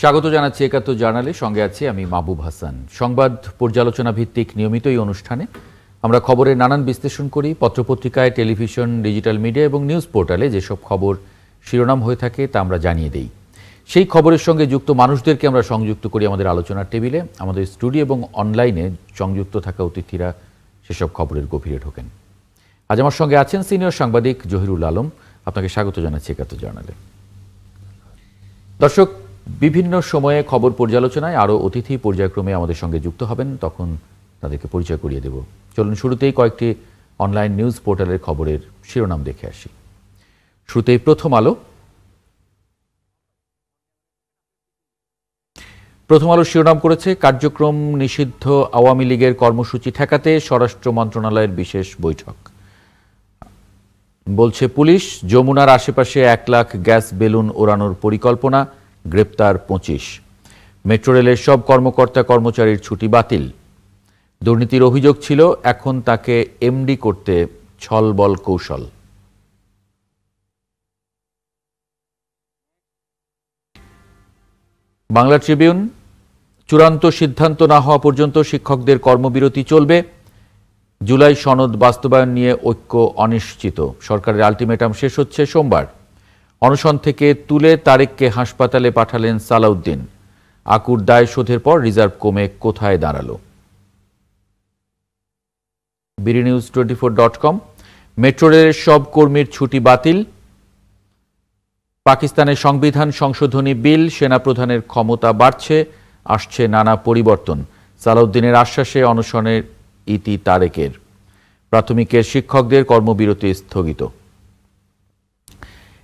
স্বাগত জানাচ্ছি একাত্তর জার্নালে। সঙ্গে আছি আমি মাহবুব হাসান। সংবাদ পর্যালোচনা ভিত্তিক নিয়মিত এই অনুষ্ঠানে আমরা খবরের নানান বিশ্লেষণ করি। পত্রপত্রিকায়, টেলিভিশন, ডিজিটাল মিডিয়া এবং নিউজ পোর্টালে যেসব খবর শিরোনাম হয়ে থাকে তা আমরা জানিয়ে দেই। সেই খবরের সঙ্গে যুক্ত মানুষদেরকে আমরা সংযুক্ত করি আমাদের আলোচনার টেবিলে। আমাদের স্টুডিও এবং অনলাইনে সংযুক্ত থাকা অতিথিরা সেসব খবরের গভীরে ঢোকেন। আজ আমার সঙ্গে আছেন সিনিয়র সাংবাদিক জহিরুল আলম। আপনাকে স্বাগত জানাচ্ছি একাত্তর জার্নালে। দর্শক, বিভিন্ন সময়ে খবর পর্যালোচনায় আরও অতিথি পর্যায়ক্রমে আমাদের সঙ্গে যুক্ত হবেন, তখন তাদেরকে পরিচয় করিয়ে দেব। চলুন শুরুতেই কয়েকটি অনলাইন নিউজ পোর্টালের খবরের শিরোনাম দেখে আসি। শুরুতেই প্রথম আলো। প্রথম আলো শিরোনাম করেছে, কার্যক্রম নিষিদ্ধ আওয়ামী লীগের কর্মসূচি ঠেকাতে স্বরাষ্ট্র মন্ত্রণালয়ের বিশেষ বৈঠক। বলছে পুলিশ, যমুনার আশেপাশে 1 লাখ গ্যাস বেলুন ওড়ানোর পরিকল্পনা, গ্রেপ্তার 25। মেট্রো রেলের সব কর্মকর্তা কর্মচারীর ছুটি বাতিল। দুর্নীতির অভিযোগ ছিল, এখন তাকে এমডি করতে ছলবল কৌশল। বাংলা ট্রিবিউন, চূড়ান্ত সিদ্ধান্ত না হওয়া পর্যন্ত শিক্ষকদের কর্মবিরতি চলবে। জুলাই সনদ বাস্তবায়ন নিয়ে ঐক্য অনিশ্চিত। সরকারের আলটিমেটাম শেষ হচ্ছে সোমবার। অনশন থেকে তুলে তারেককে হাসপাতালে পাঠালেন সালাউদ্দিন। আকুর দায় শোধের পর রিজার্ভ কমে কোথায় দাঁড়ালো। BDNews24.com, মেট্রো রেলের সব কর্মীর ছুটি বাতিল। পাকিস্তানের সংবিধান সংশোধনী বিল, সেনাপ্রধানের ক্ষমতা বাড়ছে, আসছে নানা পরিবর্তন। সালাউদ্দিনের আশ্বাসে অনশনের ইতি তারেকের। প্রাথমিকের শিক্ষকদের কর্মবিরতি স্থগিত।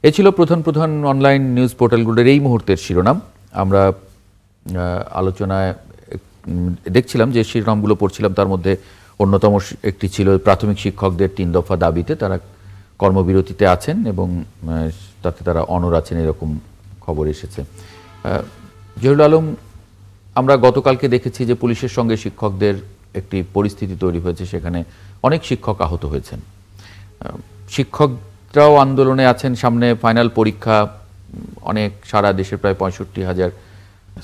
এ ছিল প্রধান প্রধান অনলাইন নিউজ পোর্টালগুলোর এই মুহূর্তের শিরোনাম। আমরা আলোচনায় দেখছিলাম যে শিরোনামগুলো পড়ছিলাম, তার মধ্যে অন্যতম একটি ছিল প্রাথমিক শিক্ষকদের 3 দফা দাবিতে তারা কর্মবিরতিতে আছেন এবং তাতে তারা অনড় আছেন, এরকম খবর এসেছে। জহিরুল আলম, আমরা গতকালকে দেখেছি যে পুলিশের সঙ্গে শিক্ষকদের একটি পরিস্থিতি তৈরি হয়েছে, সেখানে অনেক শিক্ষক আহত হয়েছেন। শিক্ষকরাও আন্দোলনে আছেন। সামনে ফাইনাল পরীক্ষা, অনেক সারা দেশের প্রায় 65,000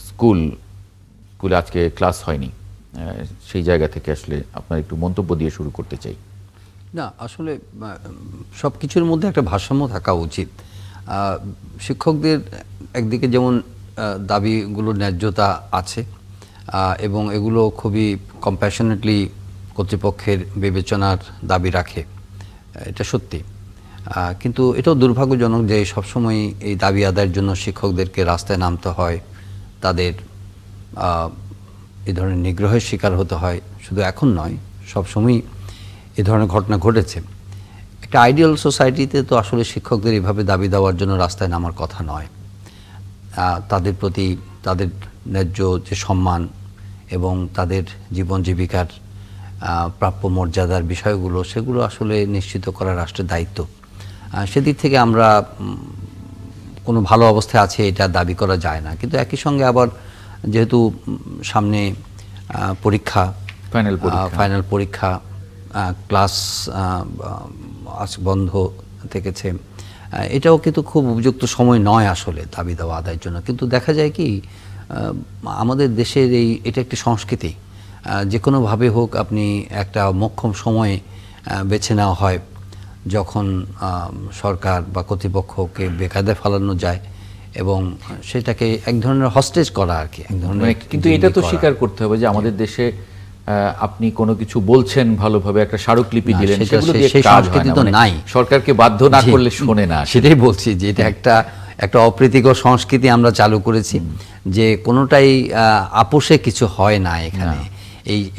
স্কুলে আজকে ক্লাস হয়নি। সেই জায়গা থেকে আসলে আপনার একটু মন্তব্য দিয়ে শুরু করতে চাই। না, আসলে সব কিছুর মধ্যে একটা ভারসাম্য থাকা উচিত। শিক্ষকদের একদিকে যেমন দাবিগুলোর ন্যায্যতা আছে এবং এগুলো খুবই কম্প্যাশনেটলি কর্তৃপক্ষের বিবেচনার দাবি রাখে, এটা সত্যি। কিন্তু এটাও দুর্ভাগ্যজনক যে সবসময় এই দাবি আদায়ের জন্য শিক্ষকদেরকে রাস্তায় নামতে হয়, তাদের এই ধরনের নিগ্রহের শিকার হতে হয়। শুধু এখন নয়, সবসময়ই এ ধরনের ঘটনা ঘটেছে। একটা আইডিয়াল সোসাইটিতে তো আসলে শিক্ষকদের এভাবে দাবি দেওয়ার জন্য রাস্তায় নামার কথা নয়। তাদের প্রতি তাদের ন্যায্য যে সম্মান এবং তাদের জীবন জীবিকার প্রাপ্য মর্যাদার বিষয়গুলো, সেগুলো আসলে নিশ্চিত করা রাষ্ট্রের দায়িত্ব। সেদিক থেকে আমরা কোনো ভালো অবস্থায় আছে এটা দাবি করা যায় না। কিন্তু একই সঙ্গে আবার যেহেতু সামনে পরীক্ষা, ফাইনাল পরীক্ষা, ক্লাস বন্ধ থেকেছে, এটাও কিন্তু খুব উপযুক্ত সময় নয় আসলে দাবি দেওয়া আদায়ের জন্য। কিন্তু দেখা যায় কি, আমাদের দেশের এটা একটি সংস্কৃতি। যে কোনোভাবে হোক আপনি একটা মোক্ষম সময়ে বেছে নেওয়া হয় যখন সরকার বা কর্তৃপক্ষকে বেকায়দায় ফেলানো যায় এবং সেটাকে এক ধরনের হস্টেজ করা আর কি, এক ধরনের। কিন্তু এটা তো স্বীকার করতে হবে যে আমাদের দেশে আপনি কোনো কিছু বলছেন, ভালোভাবে একটা স্মারকলিপি দিলেন, সেই সংস্কৃতি তো নাই। সরকারকে বাধ্য না করলে শোনে না। সেটাই বলছি যে এটা একটা অপ্রীতিকর সংস্কৃতি আমরা চালু করেছি, যে কোনোটাই আপোষে কিছু হয় না এখানে।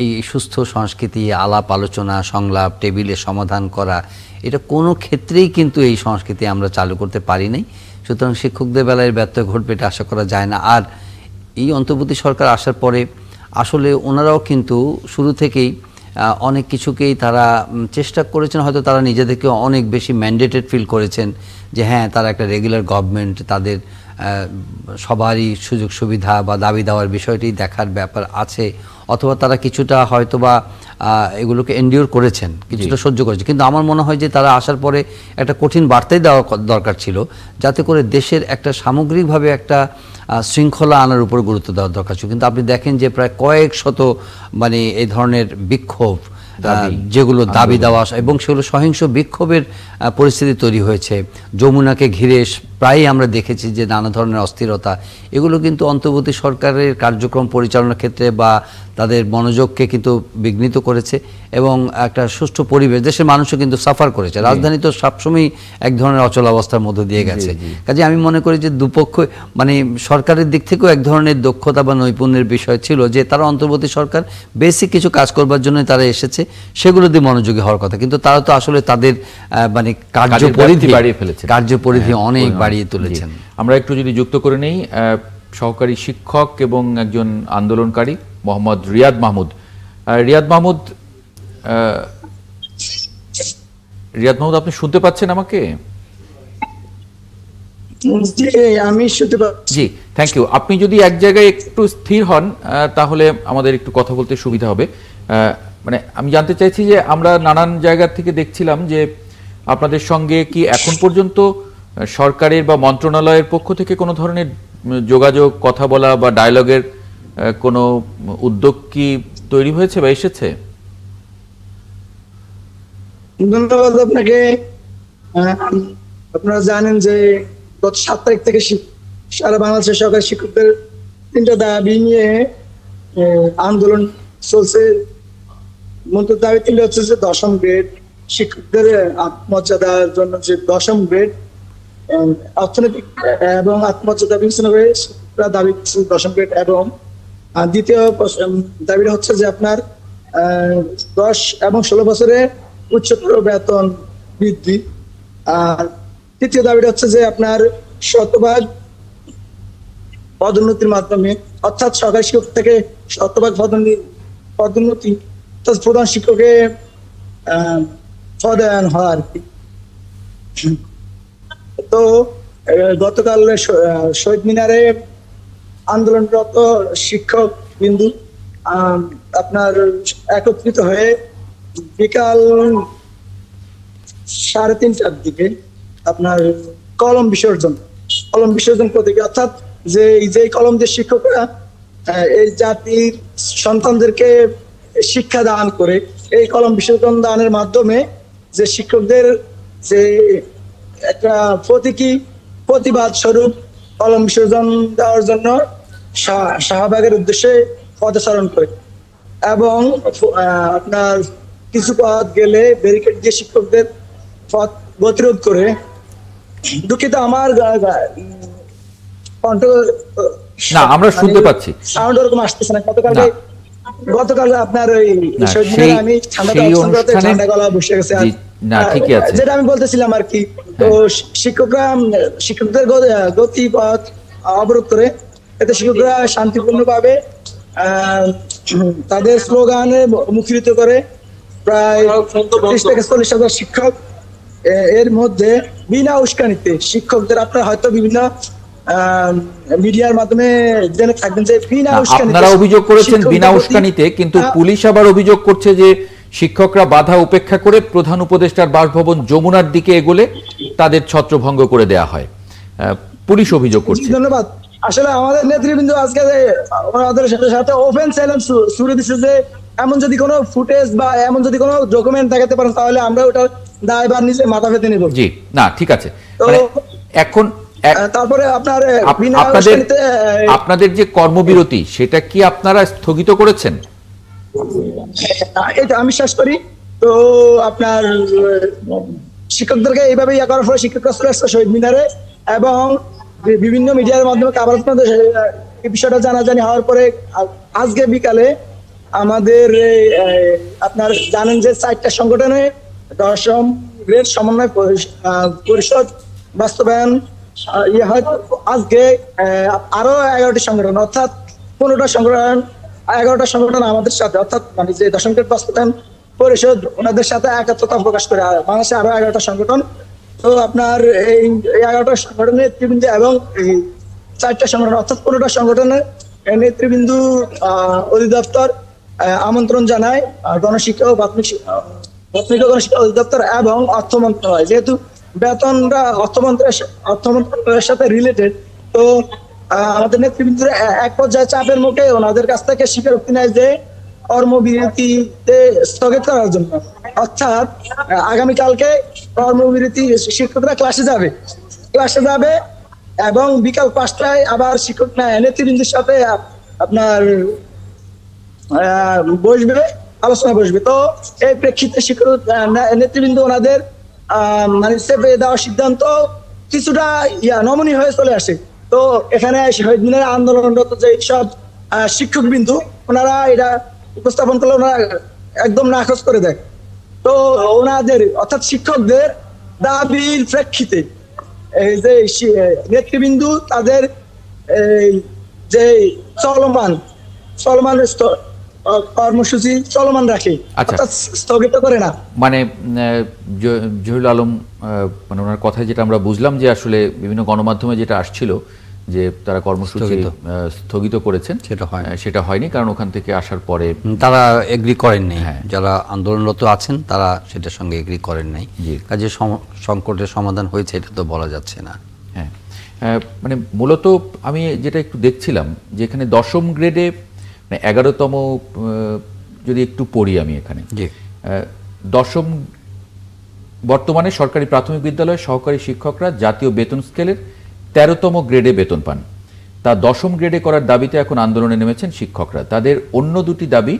এই সুস্থ সংস্কৃতি, আলাপ আলোচনা, সংলাপ, টেবিলে সমাধান করা, এটা কোনো ক্ষেত্রেই কিন্তু এই সংস্কৃতি আমরা চালু করতে পারি নাই। সুতরাং শিক্ষকদের বেলায় ব্যত্যয় ঘটবে এটা আশা করা যায় না। আর এই অন্তর্বর্তী সরকার আসার পরে আসলে ওনারাও কিন্তু শুরু থেকেই অনেক কিছুকেই তারা চেষ্টা করেছেন, হয়তো তারা নিজেদেরকে অনেক বেশি ম্যান্ডেটেড ফিল করেছেন যে হ্যাঁ, তারা একটা রেগুলার গভর্নমেন্ট, তাদের সবারই সুযোগ সুবিধা বা দাবি দেওয়ার বিষয়টি দেখার ব্যাপার আছে। অথবা তারা কিছুটা হয়তোবা এগুলোকে এন্ডিওর করেছেন, কিছুটা সহ্য করেছে, কিন্তু আমার মনে হয় যে তারা আসার পরে একটা কঠিন বার্তাই দেওয়া দরকার ছিল, যাতে করে দেশের একটা সামগ্রিকভাবে একটা শৃঙ্খলা আনার উপর গুরুত্ব দেওয়ার দরকার ছিল। কিন্তু আপনি দেখেন যে প্রায় কয়েক শত মানে এই ধরনের বিক্ষোভ, যেগুলো দাবি দেওয়া এবং সেগুলো সহিংস বিক্ষোভের পরিস্থিতি তৈরি হয়েছে। যমুনাকে ঘিরে প্রায়ই আমরা দেখেছি যে নানা ধরনের অস্থিরতা, এগুলো কিন্তু অন্তর্বর্তী সরকারের কার্যক্রম পরিচালনার ক্ষেত্রে বা তাদের মনোযোগকে কিন্তু বিঘ্নিত করেছে এবং একটা সুষ্ঠু পরিবেশ, দেশের মানুষও কিন্তু সাফার করেছে। রাজধানী তো সবসময় এক ধরনের অচল অবস্থার মধ্যে দিয়ে গেছে। কাজে আমি মনে করি যে দুপক্ষ মানে সরকারের দিক থেকেও এক ধরনের দক্ষতা বা নৈপুণ্যের বিষয় ছিল, যে তারা অন্তর্বর্তী সরকার বেসিক কিছু কাজ করবার জন্য তারা এসেছে, সেগুলো দিয়ে মনোযোগী হওয়ার কথা, কিন্তু তারা তো আসলে তাদের মানে কার্যপরিধি অনেক বাড়িয়ে তুলেছেন। আমরা একটু যদি যুক্ত করে নেই সহকারী শিক্ষক এবং একজন আন্দোলনকারী মোহাম্মদ রিয়াদ মাহমুদ। রিয়াদ মাহমুদ, আপনি শুনতে পাচ্ছেন আমাকে? আমি শুনতে পাচ্ছি। জি, থ্যাংক ইউ। আপনি যদি এক জায়গায় একটু স্থির হন তাহলে আমাদের একটু কথা বলতে সুবিধা হবে। মানে আমি জানতে চাইছি যে আমরা নানান জায়গা থেকে দেখছিলাম যে আপনাদের সঙ্গে কি এখন পর্যন্ত সরকারের বা মন্ত্রণালয়ের পক্ষ থেকে কোনো ধরনের যোগাযোগ, কথা বলা বা ডায়ালগের কোনো উদ্যোগ কি তৈরি হয়েছে বা এসেছে? ধন্যবাদ আপনাকে। আপনারা জানেন যে গত 7 তারিখ থেকে সারা বাংলাদেশের সরকারি শিক্ষকদের 3টা দাবি নিয়ে আন্দোলন চলছে। মূলত দাবি 3টা হচ্ছে যে 10ম গ্রেড, শিক্ষকদের আত্মমর্যাদার জন্য যে 10ম গ্রেড, অর্থনৈতিক এবং আত্মমর্যাদা বিবেচনা করে দাবি 10ম গ্রেড, এবং দ্বিতীয় দাবিটা হচ্ছে যে আপনার 10 এবং 16 বছরে উচ্চতর বেতন বৃদ্ধি। আর তৃতীয় দাবিটা হচ্ছে যে আপনার শতভাগ পদোন্নতির মাধ্যমে, অর্থাৎ সরকারি শিক্ষক থেকে শতভাগ পদোন্নতি প্রধান শিক্ষকে পদায়ন হওয়া আর কি। তো গতকাল শহীদ মিনারে আন্দোলনরত শিক্ষক বিন্দু আপনার একত্রিত হয়ে বিকাল 3:30টার দিকে আপনার কলম বিসর্জন প্রতীকী, অর্থাৎ যে কলম দিয়ে শিক্ষকরা এই জাতির সন্তানদেরকে শিক্ষা দান করে, এই কলম বিসর্জন দানের মাধ্যমে যে শিক্ষকদের যে একটা প্রতীকী প্রতিবাদ স্বরূপ কলম বিসর্জন দেওয়ার জন্য শাহবাগের উদ্দেশ্যে পদচারণ করে, এবং আপনার কিছু পথ গেলে ব্যারিকেড দিয়ে শিক্ষকদের পথ গতিরোধ করে। দুঃখিত, আমার কণ্ঠ না আমরা শুনতে পাচ্ছি, সাউন্ড ওরকম আসতেছে না। গতকাল আপনার ওই আমি ঠান্ডা গলা বসে গেছে। যেটা আমি বলতেছিলাম আর কি, তো শিক্ষকদের গতিপথ অবরোধ করে, এতে শিক্ষকরা শান্তিপূর্ণভাবে তাদের স্লোগানে মুখরিত করে প্রায় 30 থেকে 40,000 শিক্ষক। এর মধ্যে বিনা উস্কানিতে শিক্ষকদের, আপনারা হয়তো বিভিন্ন মিডিয়ার মাধ্যমে জেনে থাকবেন যে বিনা উস্কানিতে আপনারা অভিযোগ করেছেন বিনা উস্কানিতে, কিন্তু পুলিশ আবার অভিযোগ করছে যে শিক্ষকরা বাধা উপেক্ষা করে প্রধান উপদেষ্টার বাসভবন যমুনার দিকে এগোলে তাদের ছত্রভঙ্গ করে দেয়া হয়, পুলিশ অভিযোগ করছে। ধন্যবাদ। আসলে আমাদের নেতৃবৃন্দ আজকে ওনাদের সাথে ওপেন চ্যালেঞ্জ শুরু দিচ্ছে যে এমন যদি কোনো ফুটেজ বা এমন যদি কোনো ডকুমেন্ট দেখাতে পারেন তাহলে আমরা ওটার দায়ভার নিচে মাথা পেতে নেব। জি, না ঠিক আছে। এখন তারপরে আপনাদের যে কর্মবিরতি সেটা কি আপনারা স্থগিত করেছেন? এটা আমি শেষ করি। তো আপনার শিক্ষকদেরকে এইভাবে করার ফলে শিক্ষকরা চলে আসছে শহীদ মিনারে, এবং বিভিন্ন মিডিয়ার মাধ্যমে এই বিষয়টা জানাজানি হওয়ার পরে আজকে বিকালে আমাদের আপনার জানেন যে 4টা সংগঠনে 10ম গ্রেড সমন্বয় পরিষদ বাস্তবায়ন আজকে আরো 11টি সংগঠন, অর্থাৎ 15টা সংগঠন, 11টা সংগঠন আমাদের সাথে, অর্থাৎ মানে যে 10ম গ্রেড বাস্তবায়ন পরিষদ ওনাদের সাথে একাত্মতা প্রকাশ করে বাংলাদেশে আরো 11টা সংগঠন। তো আপনার এই 11টা সংগঠনের নেতৃবৃন্দ এবং এই 4টা সংগঠন, অর্থাৎ 15টা সংগঠনের নেতৃবৃন্দ অধিদপ্তর আমন্ত্রণ জানায় গণশিক্ষা ও প্রাথমিক ও গণশিক্ষা অধিদপ্তর এবং অর্থ মন্ত্রণালয়। যেহেতু বেতনটা অর্থ মন্ত্রণালয়ের সাথে রিলেটেড, তো আমাদের নেতৃবৃন্দের এক পর্যায়ে চাপের মুখে ওনাদের কাছ থেকে স্বীকারোক্তি নেয় যে কর্মবিরতিতে স্থগিত করার জন্য। অর্থাৎ আগামীকালকে কর্মবিরতি, শিক্ষকরা ক্লাসে যাবে এবং বিকাল 5টায় আবার শিক্ষক নেতৃবৃন্দের সাথে আপনার আলোচনা বসবে। তো এই প্রেক্ষিতে শিক্ষক নেতৃবৃন্দ ওনাদের মানে চেপে দেওয়ার সিদ্ধান্ত কিছুটা নমনীয় হয়ে চলে আসে। তো এখানে শহীদ মিনারে আন্দোলনরত যে সব শিক্ষক বিন্দু ওনারা এটা উপস্থাপন করলে ওনারা একদম নাকচ করে দেয়। তো ওনাদের অর্থাৎ শিক্ষকদের দাবির প্রেক্ষিতে এই যে নেতৃবৃন্দু তাদের যে চলমান কর্মসূচি চলমান রাখে, অর্থাৎ স্থগিত করে না। মানে জহিরুল আলম, মানে ওনার কথায় যেটা আমরা বুঝলাম যে আসলে বিভিন্ন গণমাধ্যমে যেটা আসছিল যে তারা কর্মসূচি স্থগিত করেছেন, সেটা হয়নি, কারণ ওখান থেকে আসার পরে তারা এগ্রি করেন নাই। যারা আন্দোলনরত আছেন তারা সেটার সঙ্গে এগ্রি করেন নাই। কাজে সংকটের সমাধান হয়েছে এটা তো বলা যাচ্ছে না। হ্যাঁ, মানে মূলত আমি যেটা একটু দেখছিলাম যে এখানে 10ম গ্রেডে 11তম, যদি একটু পড়ি আমি এখানে, 10ম বর্তমানে সরকারি প্রাথমিক বিদ্যালয়ের সহকারী শিক্ষকরা জাতীয় বেতন স্কেলের 13তম গ্রেডে বেতন পান। তা 10ম গ্রেডে করার দাবিতে এখন আন্দোলনে নেমেছেন শিক্ষকরা। তাদের অন্য দুটি দাবি,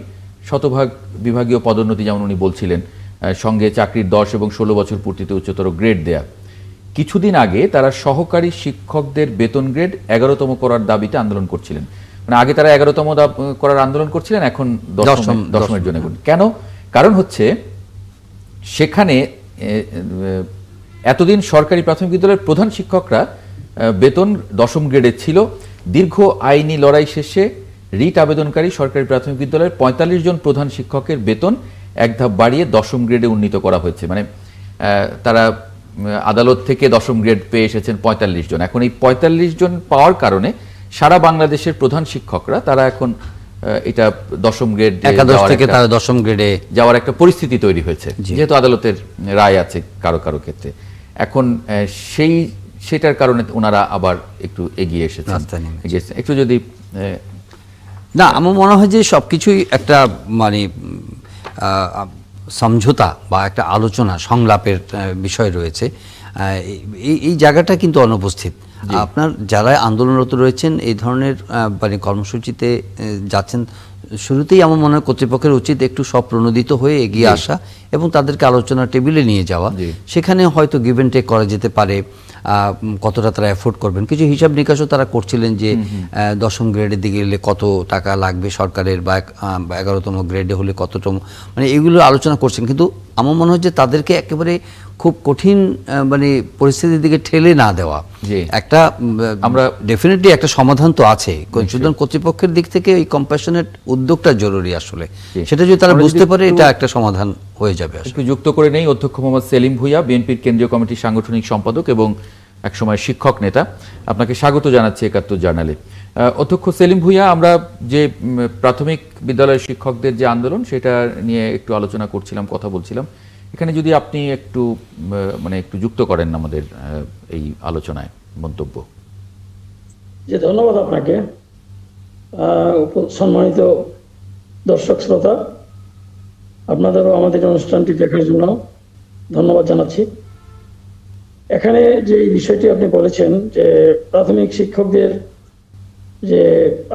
শতভাগ বিভাগীয় পদোন্নতি যেমন উনি বলছিলেন, সঙ্গে চাকরির 10 এবং 16 বছর পূর্তিতে উচ্চতর গ্রেড দেয়া। কিছুদিন আগে তারা সহকারী শিক্ষকদের বেতন গ্রেড 11তম করার দাবিতে আন্দোলন করছিলেন। মানে আগে তারা 11তম করার আন্দোলন করছিলেন, এখন 10মের জন্য। কেন? কারণ হচ্ছে সেখানে এতদিন সরকারি প্রাথমিক বিদ্যালয়ের প্রধান শিক্ষকরা বেতন 10ম গ্রেডে ছিল। দীর্ঘ আইনি লড়াই শেষে রিট আবেদনকারী সরকারি প্রাথমিক বিদ্যালয়ের 45 জন প্রধান শিক্ষকের বেতন এক ধাপ বাড়িয়ে 10ম গ্রেডে উন্নীত করা হয়েছে। মানে তারা আদালত থেকে 10ম গ্রেড পেয়ে এসেছেন 45 জন। এখন এই 45 জন পাওয়ার কারণে সারা বাংলাদেশের প্রধান শিক্ষকরা তারা এখন এটা 10ম গ্রেড, একাদশ থেকে তারা 10ম গ্রেডে যাওয়ার একটা পরিস্থিতি তৈরি হয়েছে, যেহেতু আদালতের রায় আছে কারো কারো ক্ষেত্রে। এখন সেটার কারণে ওনারা আবার একটু এগিয়ে এসেছেন। একটু যদি না, আমার মনে হয় যে সবকিছুই একটা মানে সমঝোতা বা একটা আলোচনা সংলাপের বিষয় রয়েছে। এই জায়গাটা কিন্তু অনুপস্থিত। আপনার যারা আন্দোলনরত রয়েছেন এই ধরনের মানে কর্মসূচিতে যাচ্ছেন, শুরুতেই আমার মনে হয় কর্তৃপক্ষের উচিত একটু স্বপ্রণোদিত হয়ে এগিয়ে আসা এবং তাদেরকে আলোচনার টেবিলে নিয়ে যাওয়া। সেখানে হয়তো গিভ এন্ড টেক করা যেতে পারে। কতটা তারা এফোর্ড করবেন, কিছু হিসাব নিকাশও তারা করছিলেন যে 10ম গ্রেডের দিকে গেলে কত টাকা লাগবে সরকারের, বা 11তম গ্রেডে হলে কততম, মানে এগুলো আলোচনা করছেন। কিন্তু আমার মনে হয় যে তাদেরকে একেবারে খুব কঠিন মানে পরিস্থিতির দিকে ঠেলে না দেওয়া, একটা আমরা ডেফিনেটলি একটা সমাধান তো আছে। সুতরাং কর্তৃপক্ষের দিক থেকে এই কম্প্যাশনেট উদ্যোগটা জরুরি আসলে। সেটা যদি তারা বুঝতে পারে এটা একটা সমাধান হয়ে যাবে। একটু যুক্ত করে নেই অধ্যক্ষ মোহাম্মদ সেলিম ভূঁইয়া, বিএনপির কেন্দ্রীয় কমিটির সাংগঠনিক সম্পাদক এবং একসময় শিক্ষক নেতা। আপনাকে স্বাগত জানাচ্ছি 71 জার্নালে। অধ্যক্ষ সেলিম ভূঁইয়া, আমরা যে প্রাথমিক বিদ্যালয়ের শিক্ষকদের যে আন্দোলন সেটা নিয়ে একটু আলোচনা করছিলাম, কথা বলছিলাম। এখানে যদি আপনি একটু মানে একটু যুক্ত করেন আমাদের এই আলোচনায় মন্তব্য। জি, ধন্যবাদ আপনাকে। সম্মানিত দর্শক শ্রোতা, আপনাদেরও আমাদের অনুষ্ঠানটি দেখার জন্য ধন্যবাদ জানাচ্ছি। এখানে যে বিষয়টি আপনি বলেছেন যে প্রাথমিক শিক্ষকদের যে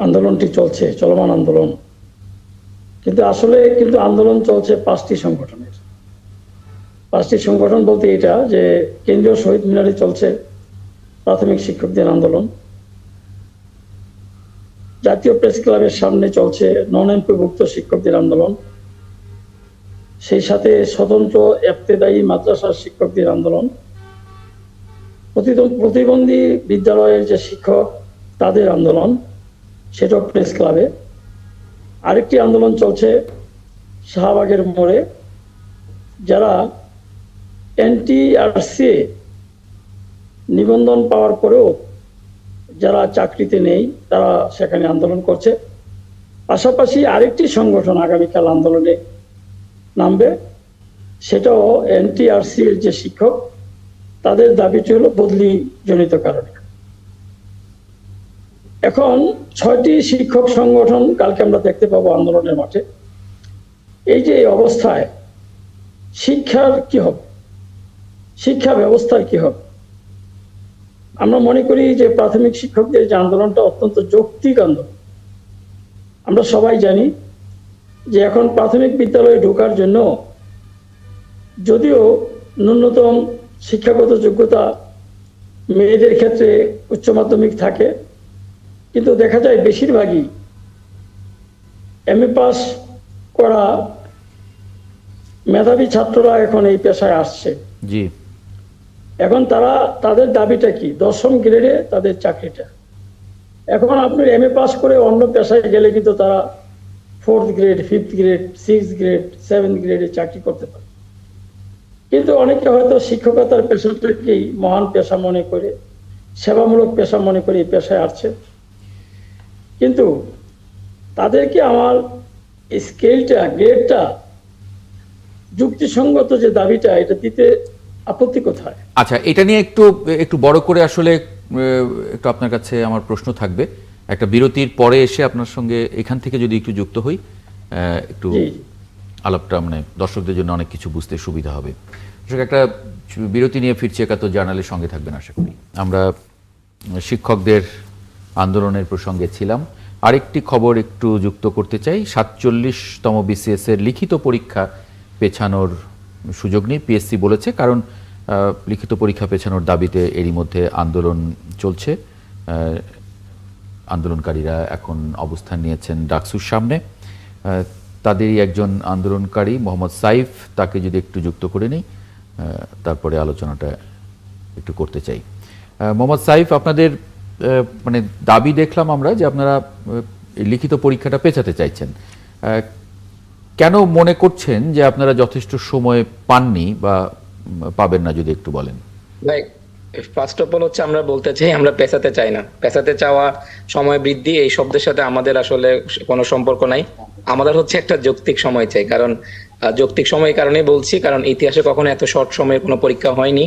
আন্দোলনটি চলছে, চলমান আন্দোলন, কিন্তু আসলে আন্দোলন চলছে 5টি সংগঠনের। 5টি সংগঠন বলতে এটা যে কেন্দ্রীয় শহীদ মিনারে চলছে প্রাথমিক শিক্ষকদের আন্দোলন, জাতীয় প্রেস ক্লাবের সামনে চলছে নন এমপিভুক্ত শিক্ষকদের আন্দোলন, সেই সাথে স্বতন্ত্র ইবতেদায়ী মাদ্রাসার শিক্ষকদের আন্দোলন, প্রতিবন্ধী বিদ্যালয়ের যে শিক্ষক তাদের আন্দোলন, সেটাও প্রেস ক্লাবে। আরেকটি আন্দোলন চলছে শাহবাগের মোড়ে, যারা NTRC নিবন্ধন পাওয়ার পরেও যারা চাকরিতে নেই তারা সেখানে আন্দোলন করছে। পাশাপাশি আরেকটি সংগঠন আগামীকাল আন্দোলনে নামবে, সেটাও এনটিআরসি এর যে শিক্ষক, তাদের দাবিটি হলো বদলি জনিত কারণে। এখন 6টি শিক্ষক সংগঠন কালকে আমরা দেখতে পাবো আন্দোলনের মাঠে। এই যে অবস্থায় শিক্ষার কি হবে, শিক্ষা ব্যবস্থার কি হবে? আমরা মনে করি যে প্রাথমিক শিক্ষকদের যে আন্দোলনটা অত্যন্ত যৌক্তিক আন্দোলন। আমরা সবাই জানি যে এখন প্রাথমিক বিদ্যালয়ে ঢোকার জন্য যদিও ন্যূনতম শিক্ষাগত যোগ্যতা মেয়েদের ক্ষেত্রে উচ্চ মাধ্যমিক থাকে, কিন্তু দেখা যায় বেশিরভাগই এমএ পাস করা মেধাবী ছাত্ররা এখন এই পেশায় আসছে। জি, এখন তাদের দাবিটা কি? 10ম গ্রেডে তাদের চাকরিটা। এখন আপনি এমএ পাস করে অন্য পেশায় গেলে কিন্তু তারা 4th grade, 5th grade, 6th grade, 7th গ্রেডে চাকরি করতে পারে। কিন্তু অনেকে হয়তো শিক্ষকতার পেশাটাকেই মহান পেশা মনে করে, সেবামূলক পেশা মনে করে এই পেশায় আসছে। কিন্তু তাদেরকে আমার স্কেলটা, গ্রেডটা, যুক্তিসঙ্গত যে দাবিটা, এটা দিতে আপত্তি কোথায়? আচ্ছা, এটা নিয়ে একটু বড় করে আসলে একটু আপনার কাছে আমার প্রশ্ন থাকবে। একটা বিরতির পরে এসে আপনার সঙ্গে এখান থেকে যদি একটু যুক্ত হই, একটু আলাপটা মানে দর্শকদের জন্য অনেক কিছু বুঝতে সুবিধা হবে। একটা বিরতি নিয়ে ফিরছি, একাত্তর জার্নালের সঙ্গে থাকবেন আশা করি। আমরা শিক্ষকদের আন্দোলনের প্রসঙ্গে ছিলাম। আরেকটি খবর একটু যুক্ত করতে চাই। 47তম বিসিএস এর লিখিত পরীক্ষা পেছানোর সুযোগ নেই, পিএসসি বলেছে, কারণ লিখিত পরীক্ষা পেছানোর দাবিতে এরই মধ্যে আন্দোলন চলছে। আন্দোলনকারীরা এখন অবস্থান নিয়েছেন ডাকসুর সামনে। তাদেরই একজন আন্দোলনকারী মোহাম্মদ সাইফ, তাকে যদি একটু যুক্ত করে নিই, তারপরে আলোচনাটা একটু করতে চাই। মোহাম্মদ সাইফ, আপনাদের মানে দাবি দেখলাম আমরা যে আপনারা লিখিত পরীক্ষাটা পেছাতে চাইছেন। কেন মনে করছেন যে আপনারা যথেষ্ট সময় পাননি বা পাবেন না, যদি একটু বলেন। ভাই, ফার্স্ট অফ অল হচ্ছে আমরা বলতে চাই আমরা পেছাতে চাই না। পেছাতে চাওয়া, সময় বৃদ্ধি, এই শব্দের সাথে আমাদের আসলে কোনো সম্পর্ক নাই। আমাদের হচ্ছে একটা যৌক্তিক সময় চাই। কারণ যৌক্তিক সময় কারণে বলছি, কারণ ইতিহাসে কখনো এত শর্ট সময়ে কোনো পরীক্ষা হয়নি।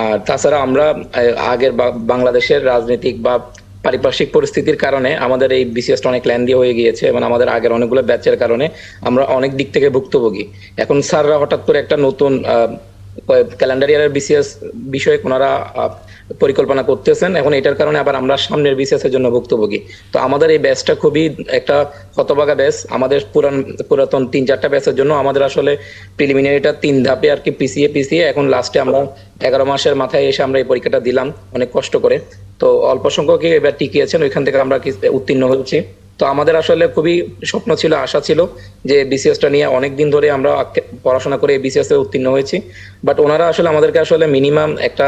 আর তাছাড়া আমরা আগের বাংলাদেশের রাজনৈতিক বা পারিপার্শ্বিক পরিস্থিতির কারণে আমাদের এই বিসিএসটা অনেক ল্যান্দি হয়ে গিয়েছে এবং আমাদের আগের অনেকগুলো ব্যাচের কারণে আমরা অনেক দিক থেকে ভুক্তভোগী। এখন স্যাররা হঠাৎ করে একটা নতুন ক্যালেন্ডার ইয়ারের বিসিএস বিষয়ে ওনারা পরিকল্পনা করতেছেন। এখন এটার কারণে আবার আমরা সামনের বিসিএস এর জন্য ভুক্তভোগী। তো আমাদের এই ব্যাচটা খুবই একটা হতভাগা ব্যাচ। আমাদের পুরাতন 3-4টা ব্যাচের জন্য আমাদের আসলে প্রিলিমিনারিটা 3 ধাপে আর কি পিছিয়ে এখন লাস্টে আমরা 11 মাসের মাথায় এসে আমরা এই পরীক্ষাটা দিলাম অনেক কষ্ট করে। তো অল্প সংখ্যকই এবার টিকিয়েছেন, ওইখান থেকে আমরা উত্তীর্ণ হচ্ছি। তো আমাদের আসলে খুবই স্বপ্ন ছিল, আশা ছিল যে বিসিএসটা নিয়ে অনেকদিন ধরে আমরা পড়াশোনা করে বিসিএস এ উত্তীর্ণ হয়েছি। বাট ওনারা আসলে আমাদেরকে আসলে মিনিমাম একটা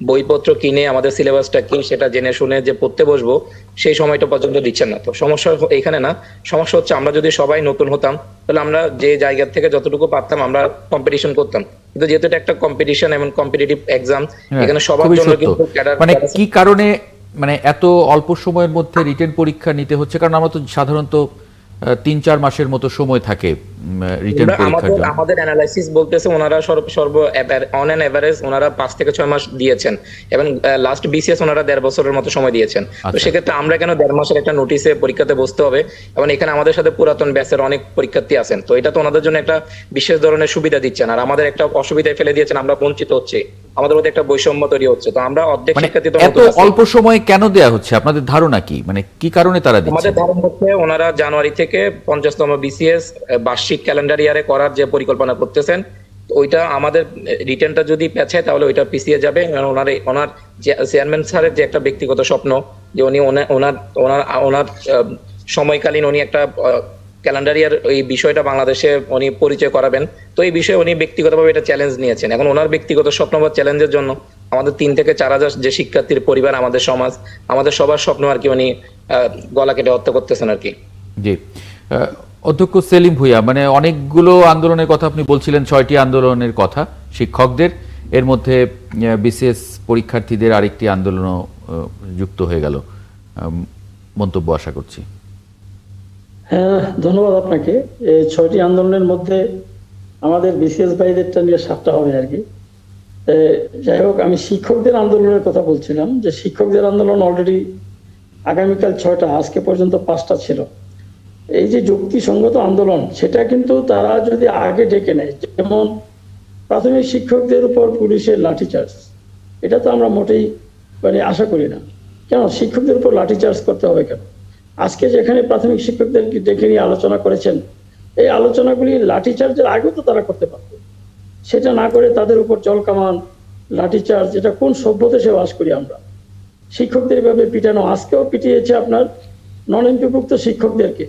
বইপত্র কিনে আমাদের সিলেবাসটা কি সেটা জেনে শুনে যে পড়তে বসবো, সেই সময়টা পর্যন্ত দিচ্ছেন না। তো সমস্যা এখানে না, সমস্যা হচ্ছে আমরা যদি সবাই নতুন হতাম তাহলে আমরা যে জায়গা থেকে যতটুকু পারতাম আমরা কম্পিটিশন করতাম। কিন্তু যেহেতু এটা একটা কম্পিটিশন এবং কম্পিটিটিভ এক্সাম, এখানে সবার জন্য কিন্তু মানে কি কারণে মানে এত অল্প সময়ের মধ্যে রিটেন পরীক্ষা নিতে হচ্ছে? কারণ আমরা তো সাধারণত 3-4 মাসের মতো সময় থাকে রিটেন পরীক্ষার জন্য। আমাদের অ্যানালাইসিস বলতেছে ওনারা সর্ব অন অ্যান এভারেজ ওনারা 5 থেকে 6 মাস দিয়েছেন এবং লাস্ট বিসিএস ওনারা 1.5 বছরের মতো সময় দিয়েছেন। তো সেক্ষেত্রে আমরা কেন 1.5 মাসের একটা নোটিশে পরীক্ষাতে বসতে হবে? এবং এখানে আমাদের সাথে পুরাতন ব্যাচের অনেক পরীক্ষার্থী আছেন। তো এটা তো ওনাদের জন্য একটা বিশেষ ধরনের সুবিধা দিচ্ছেন, আর আমাদের একটা অসুবিধায় ফেলে দিয়েছেন। আমরা বঞ্চিত হচ্ছি, আমাদের মধ্যে একটা বৈষম্য তৈরি হচ্ছে। তো আমরা অর্ধেক শিক্ষার্থী তো এত অল্প সময়ে কেন দেয়া হচ্ছে? আপনাদের ধারণা কি, মানে কি কারণে তারা দিচ্ছে? আমাদের ধারণা হচ্ছে ওনারা জানুয়ারি থেকে 50তম বিসিএস বার্ষিক ক্যালেন্ডার ইয়ারে করার যে পরিকল্পনা করতেছেন, ওইটা আমাদের রিটেনটা যদি পেছায় তাহলে ওইটা পিছিয়ে যাবে। ওনার চেয়ারম্যান স্যারের যে একটা ব্যক্তিগত স্বপ্ন যে উনি ওনার সময়কালীন উনি একটা ক্যালেন্ডার ইয়ার এই বিষয়টা বাংলাদেশে উনি পরিচয় করাবেন। তো এই বিষয়ে উনি ব্যক্তিগতভাবে এটা চ্যালেঞ্জ নিয়েছেন। এখন ওনার ব্যক্তিগত স্বপ্ন বা চ্যালেঞ্জের জন্য আমাদের 3 থেকে 4 হাজার যে শিক্ষার্থীর পরিবার, আমাদের সমাজ, আমাদের সবার স্বপ্ন আর কি উনি গলা কেটে হত্যা করতেছেন আর কি। জি, অধ্যক্ষ সেলিম ভুঁইয়া, মানে অনেকগুলো আন্দোলনের কথা আপনি বলছিলেন, 6টি আন্দোলনের কথা শিক্ষকদের, এর মধ্যে বিসিএস পরীক্ষার্থীদের আরেকটি আন্দোলনও যুক্ত হয়ে গেল। মন্তব্য আশা করছি। হ্যাঁ, ধন্যবাদ আপনাকে। এই 6টি আন্দোলনের মধ্যে আমাদের বিসিএস ভাইদেরটা নিয়ে 7টা হবে আর কি। এ, যাই হোক, আমি শিক্ষকদের আন্দোলনের কথা বলছিলাম যে শিক্ষকদের আন্দোলন অলরেডি আগামীকাল 6টা, আজকে পর্যন্ত 5টা ছিল। এই যে যুক্তিসঙ্গত আন্দোলন, সেটা কিন্তু তারা যদি আগে ডেকে নেয়, যেমন প্রাথমিক শিক্ষকদের উপর পুলিশের লাঠিচার্জ, এটা তো আমরা মোটেই আশা করি না। কেন শিক্ষকদের উপর লাঠিচার্জ করতে হবে কেন? আজকে যেখানে প্রাথমিক শিক্ষকদেরকে ডেকে নিয়ে আলোচনা করেছেন, এই আলোচনাগুলি লাঠিচার্জের আগেও তো তারা করতে পারত। সেটা না করে তাদের উপর জল কামান, লাঠিচার্জ, এটা কোন সভ্যদেশে বাস করি আমরা? শিক্ষকদের এভাবে পিটানো, আজকেও পিটিয়েছে আপনার নন এমপিভুক্ত শিক্ষকদেরকে।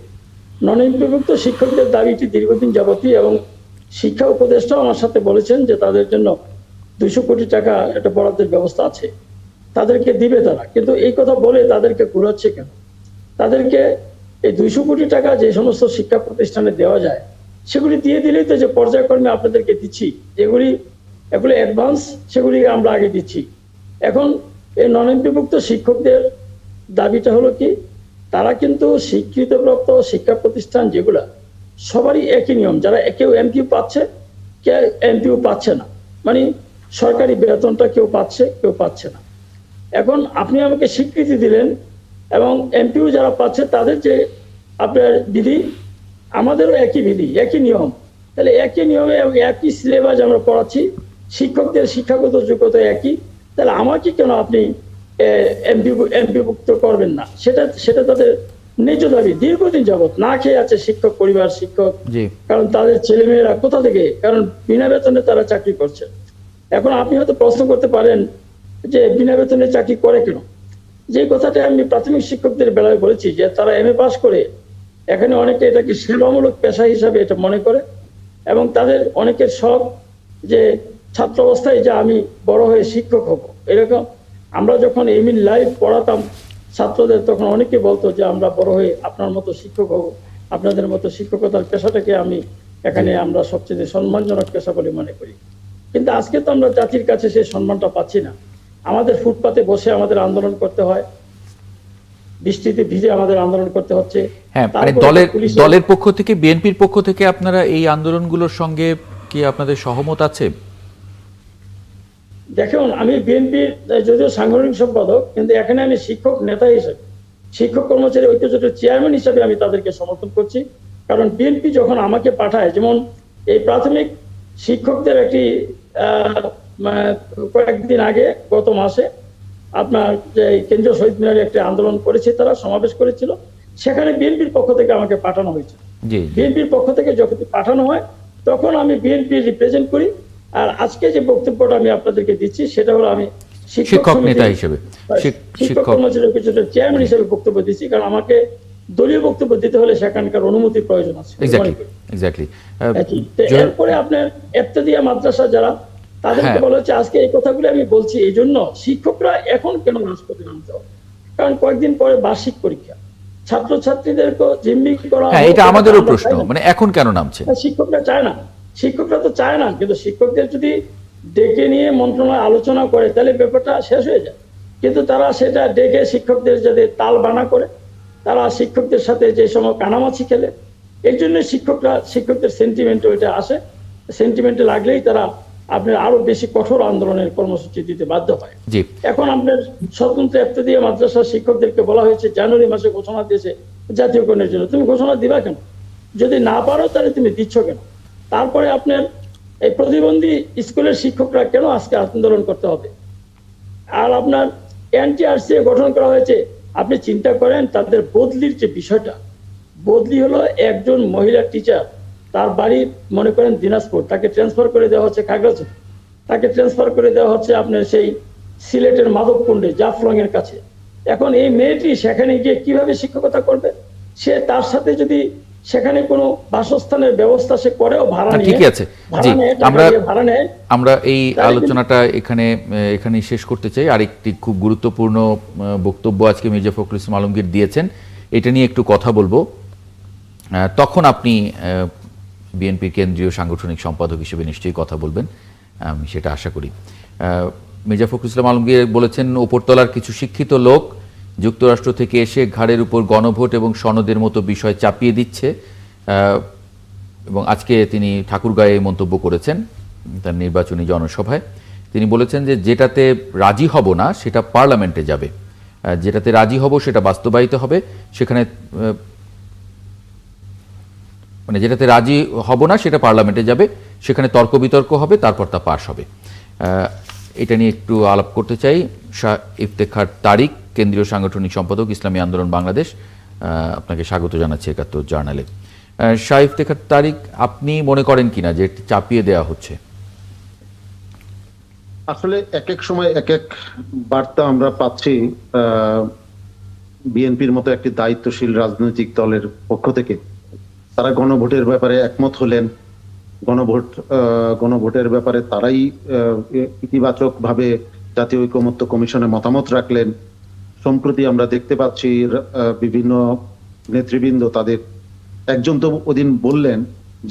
নন এমপিভুক্ত শিক্ষকদের দাবিটি দীর্ঘদিন যাবতীয়, এবং শিক্ষা উপদেষ্টাও আমার সাথে বলেছেন যে তাদের জন্য 200 কোটি টাকা একটা বরাদ্দের ব্যবস্থা আছে, তাদেরকে দিবে তারা। কিন্তু এই কথা বলে তাদেরকে ঘুরাচ্ছে কেন? তাদেরকে এই 200 কোটি টাকা যে সমস্ত শিক্ষা প্রতিষ্ঠানে দেওয়া যায়, সেগুলি দিয়ে দিলেই তো, যে পর্যায়ক্রমে আপনাদেরকে দিচ্ছি, এগুলো অ্যাডভান্স, সেগুলি আমরা আগে দিচ্ছি। এখন এই নন এমপিভুক্ত শিক্ষকদের দাবিটা হলো কি, তারা কিন্তু স্বীকৃতপ্রাপ্ত শিক্ষা প্রতিষ্ঠান যেগুলা, সবারই একই নিয়ম, যারা কেউ এমপিও পাচ্ছে, কেউ এমপিও পাচ্ছে না, মানে সরকারি বেতনটা কেউ পাচ্ছে, কেউ পাচ্ছে না। এখন আপনি আমাকে স্বীকৃতি দিলেন, এবং এমপিও যারা পাচ্ছে তাদের যে আপনার বিধি, আমাদেরও একই বিধি, একই নিয়ম, তাহলে একই নিয়মে এবং একই সিলেবাস আমরা পড়াচ্ছি, শিক্ষকদের শিক্ষাগত যোগ্যতা একই, তাহলে আমাকে কেন আপনি এমপিভুক্ত করবেন না? সেটা তাদের ন্যায্য দাবি। দীর্ঘদিন যাবত না খেয়ে আছে শিক্ষক পরিবার, শিক্ষক, কারণ তাদের ছেলেমেয়েরা কোথা থেকে, কারণ বিনা বেতনে তারা চাকরি করছে। এখন আপনি হয়তো প্রশ্ন করতে পারেন যে বিনা বেতনে চাকরি করে কেন? যে কথাটা আমি প্রাথমিক শিক্ষকদের বেলায় বলেছি, যে তারা এমএ পাস করে এখানে অনেকে এটাকে সেবামূলক পেশা হিসাবে এটা মনে করে, এবং তাদের অনেকের শখ যে ছাত্র অবস্থায় যে আমি বড় হয়ে শিক্ষক হব। এরকম আমরা যখন এমইন লাইভ পড়াতাম ছাত্রদের, তখন অনেকে বলতো যে আমরা বড় হয়ে আপনার মতো শিক্ষক হব, আপনাদের মতো শিক্ষকতার পেশাটাকে আমি এখানে আমরা সবচেয়ে সম্মানজনক পেশা বলে মনে করি। কিন্তু আজকে তো আমরা জাতির কাছে সেই সম্মানটা পাচ্ছি না। আমাদের ফুটপাতে বসে আমাদের আন্দোলন করতে হয়, বৃষ্টিতে ভিজে আমাদের আন্দোলন করতে হচ্ছে। হ্যাঁ, মানে দলের পক্ষ থেকে, বিএনপির পক্ষ থেকে আপনারা এই আন্দোলনগুলোর সঙ্গে কি আপনাদের সহমত আছে? দেখুন, আমি বিএনপির যদিও সাংগঠনিক সম্পাদক, কিন্তু এখানে আমি শিক্ষক নেতা হিসেবে, শিক্ষক কর্মচারী ঐক্য জোটের চেয়ারম্যান হিসেবে আমি তাদেরকে সমর্থন করছি। কারণ বিএনপি যখন আমাকে পাঠায়, যেমন এই প্রাথমিক শিক্ষকদের একটি কয়েকদিন আগে গত মাসে আপনার যে কেন্দ্রীয় শহীদ মিনারে একটি আন্দোলন করেছে, তারা সমাবেশ করেছিল, সেখানে বিএনপির পক্ষ থেকে আমাকে পাঠানো হয়েছে। বিএনপির পক্ষ থেকে যখন পাঠানো হয়, তখন আমি বিএনপি রিপ্রেজেন্ট করি। আর আজকে যে বক্তব্যটা আমি আপনাদেরকে দিচ্ছি, সেটা হলো আমি শিক্ষক নেতা হিসেবে, শিক্ষক কর্মচারী চেয়ারম্যান হিসেবে বক্তব্য দিচ্ছি। কারণ আমাকে দলীয় বক্তব্য দিতে হলে সেখানকার অনুমতির প্রয়োজন আছে। এরপরে আপনার ইবতেদাইয়া মাদ্রাসা যারা, তাদেরকে বলা হচ্ছে, আজকে এই কথাগুলো আমি বলছি এই জন্য, শিক্ষকরা এখন কেন রাজপথে নামতে হবে? কারণ কয়েকদিন পরে বার্ষিক পরীক্ষা, ছাত্রছাত্রীদেরকে জিম্মি করা, এটা আমাদেরও প্রশ্ন, মানে এখন কেন নামছে? শিক্ষকরা চায় না, শিক্ষকরা তো চায় না, কিন্তু শিক্ষকদের যদি ডেকে নিয়ে মন্ত্রণালয় আলোচনা করে, তাহলে ব্যাপারটা শেষ হয়ে যায়। কিন্তু তারা সেটা ডেকে শিক্ষকদের যাতে তাল বানা করে, তারা শিক্ষকদের সাথে যে সময় কানামাছি খেলে, এই জন্য শিক্ষকদের সেন্টিমেন্ট ওইটা আসে। সেন্টিমেন্টে লাগলেই তারা আপনার আরো বেশি কঠোর আন্দোলনের কর্মসূচি দিতে বাধ্য হয়। এখন আপনার স্বতন্ত্র ইবতেদাইয়া মাদ্রাসার শিক্ষকদেরকে বলা হয়েছে জানুয়ারি মাসে ঘোষণা দিয়েছে জাতীয়করণের জন্য। তুমি ঘোষণা দিবা কেন? যদি না পারো তাহলে তুমি দিচ্ছ কেন? তারপরে আপনার এই প্রতিবন্ধী স্কুলের শিক্ষকরা কেন আজকে আন্দোলন করতে হবে? আর আপনার এনটিআরসি গঠন করা হয়েছে, আপনি চিন্তা করেন তাদের বদলির যে বিষয়টা, বদলি হলো একজন মহিলা টিচার, তার বাড়ি মনে করেন দিনাজপুর, তাকে ট্রান্সফার করে দেওয়া হচ্ছে খাগড়াছড়ি, তাকে ট্রান্সফার করে দেওয়া হচ্ছে আপনার সেই সিলেটের মাধবকুণ্ডে জাফলং এর কাছে। এখন এই মেয়েটি সেখানে গিয়ে কিভাবে শিক্ষকতা করবে? সে তার সাথে যদি সেখানে কোনো বাসস্থানের ব্যবস্থা সে করেও ভাড়া নিয়ে, ঠিক আছে, আমরা এই আলোচনাটা এখানে শেষ করতে চাই। আরেকটি খুব গুরুত্বপূর্ণ বক্তব্য আজকে মির্জা ফখরুল ইসলাম আলমগীর দিয়েছেন, এটা নিয়ে একটু কথা বলবো। তখন আপনি বিএনপির কেন্দ্রীয় সাংগঠনিক সম্পাদক হিসেবে নিশ্চয়ই কথা বলবেন, আমি সেটা আশা করি। মির্জা ফখরুল ইসলাম আলমগীর বলেছেন, উপরতলার কিছু শিক্ষিত লোক যুক্তরাষ্ট্র থেকে এসে ঘাড়ের উপর গণভোট এবং সনদের মতো বিষয় চাপিয়ে দিচ্ছে। এবং আজকে তিনি ঠাকুরগাঁয়ে এই মন্তব্য করেছেন তার নির্বাচনী জনসভায়। তিনি বলেছেন যে যেটাতে রাজি হব না সেটা পার্লামেন্টে যাবে, যেটাতে রাজি হব সেটা বাস্তবায়িত হবে, সেখানে মানে যেটাতে রাজি হব না সেটা পার্লামেন্টে যাবে, সেখানে তর্ক বিতর্ক হবে, তারপর তা পাশ হবে। এটা নিয়ে একটু আলাপ করতে চাই। শাহ ইফতেখার তারিক, কেন্দ্রীয় সাংগঠনিক সম্পাদক, ইসলামী আন্দোলন বাংলাদেশ, আপনাকে স্বাগত জানাচ্ছি একাত্তর জার্নালে। শাহ ইফতেখার তারিক, আপনি মনে করেন কিনা যে চাপিয়ে দেওয়া হচ্ছে? আসলে এক এক সময় এক এক বার্তা আমরা পাচ্ছি বিএনপির মতো একটি দায়িত্বশীল রাজনৈতিক দলের পক্ষ থেকে। তারা গণভোটের ব্যাপারে একমত হলেন, গণভোটের ব্যাপারে তারাই ইতিবাচক ভাবে জাতীয় ঐকমত্য কমিশনে মতামত রাখলেন। সম্প্রতি আমরা দেখতে পাচ্ছি বিভিন্ন নেতৃবৃন্দ তাদের একজন তো ওদিন বললেন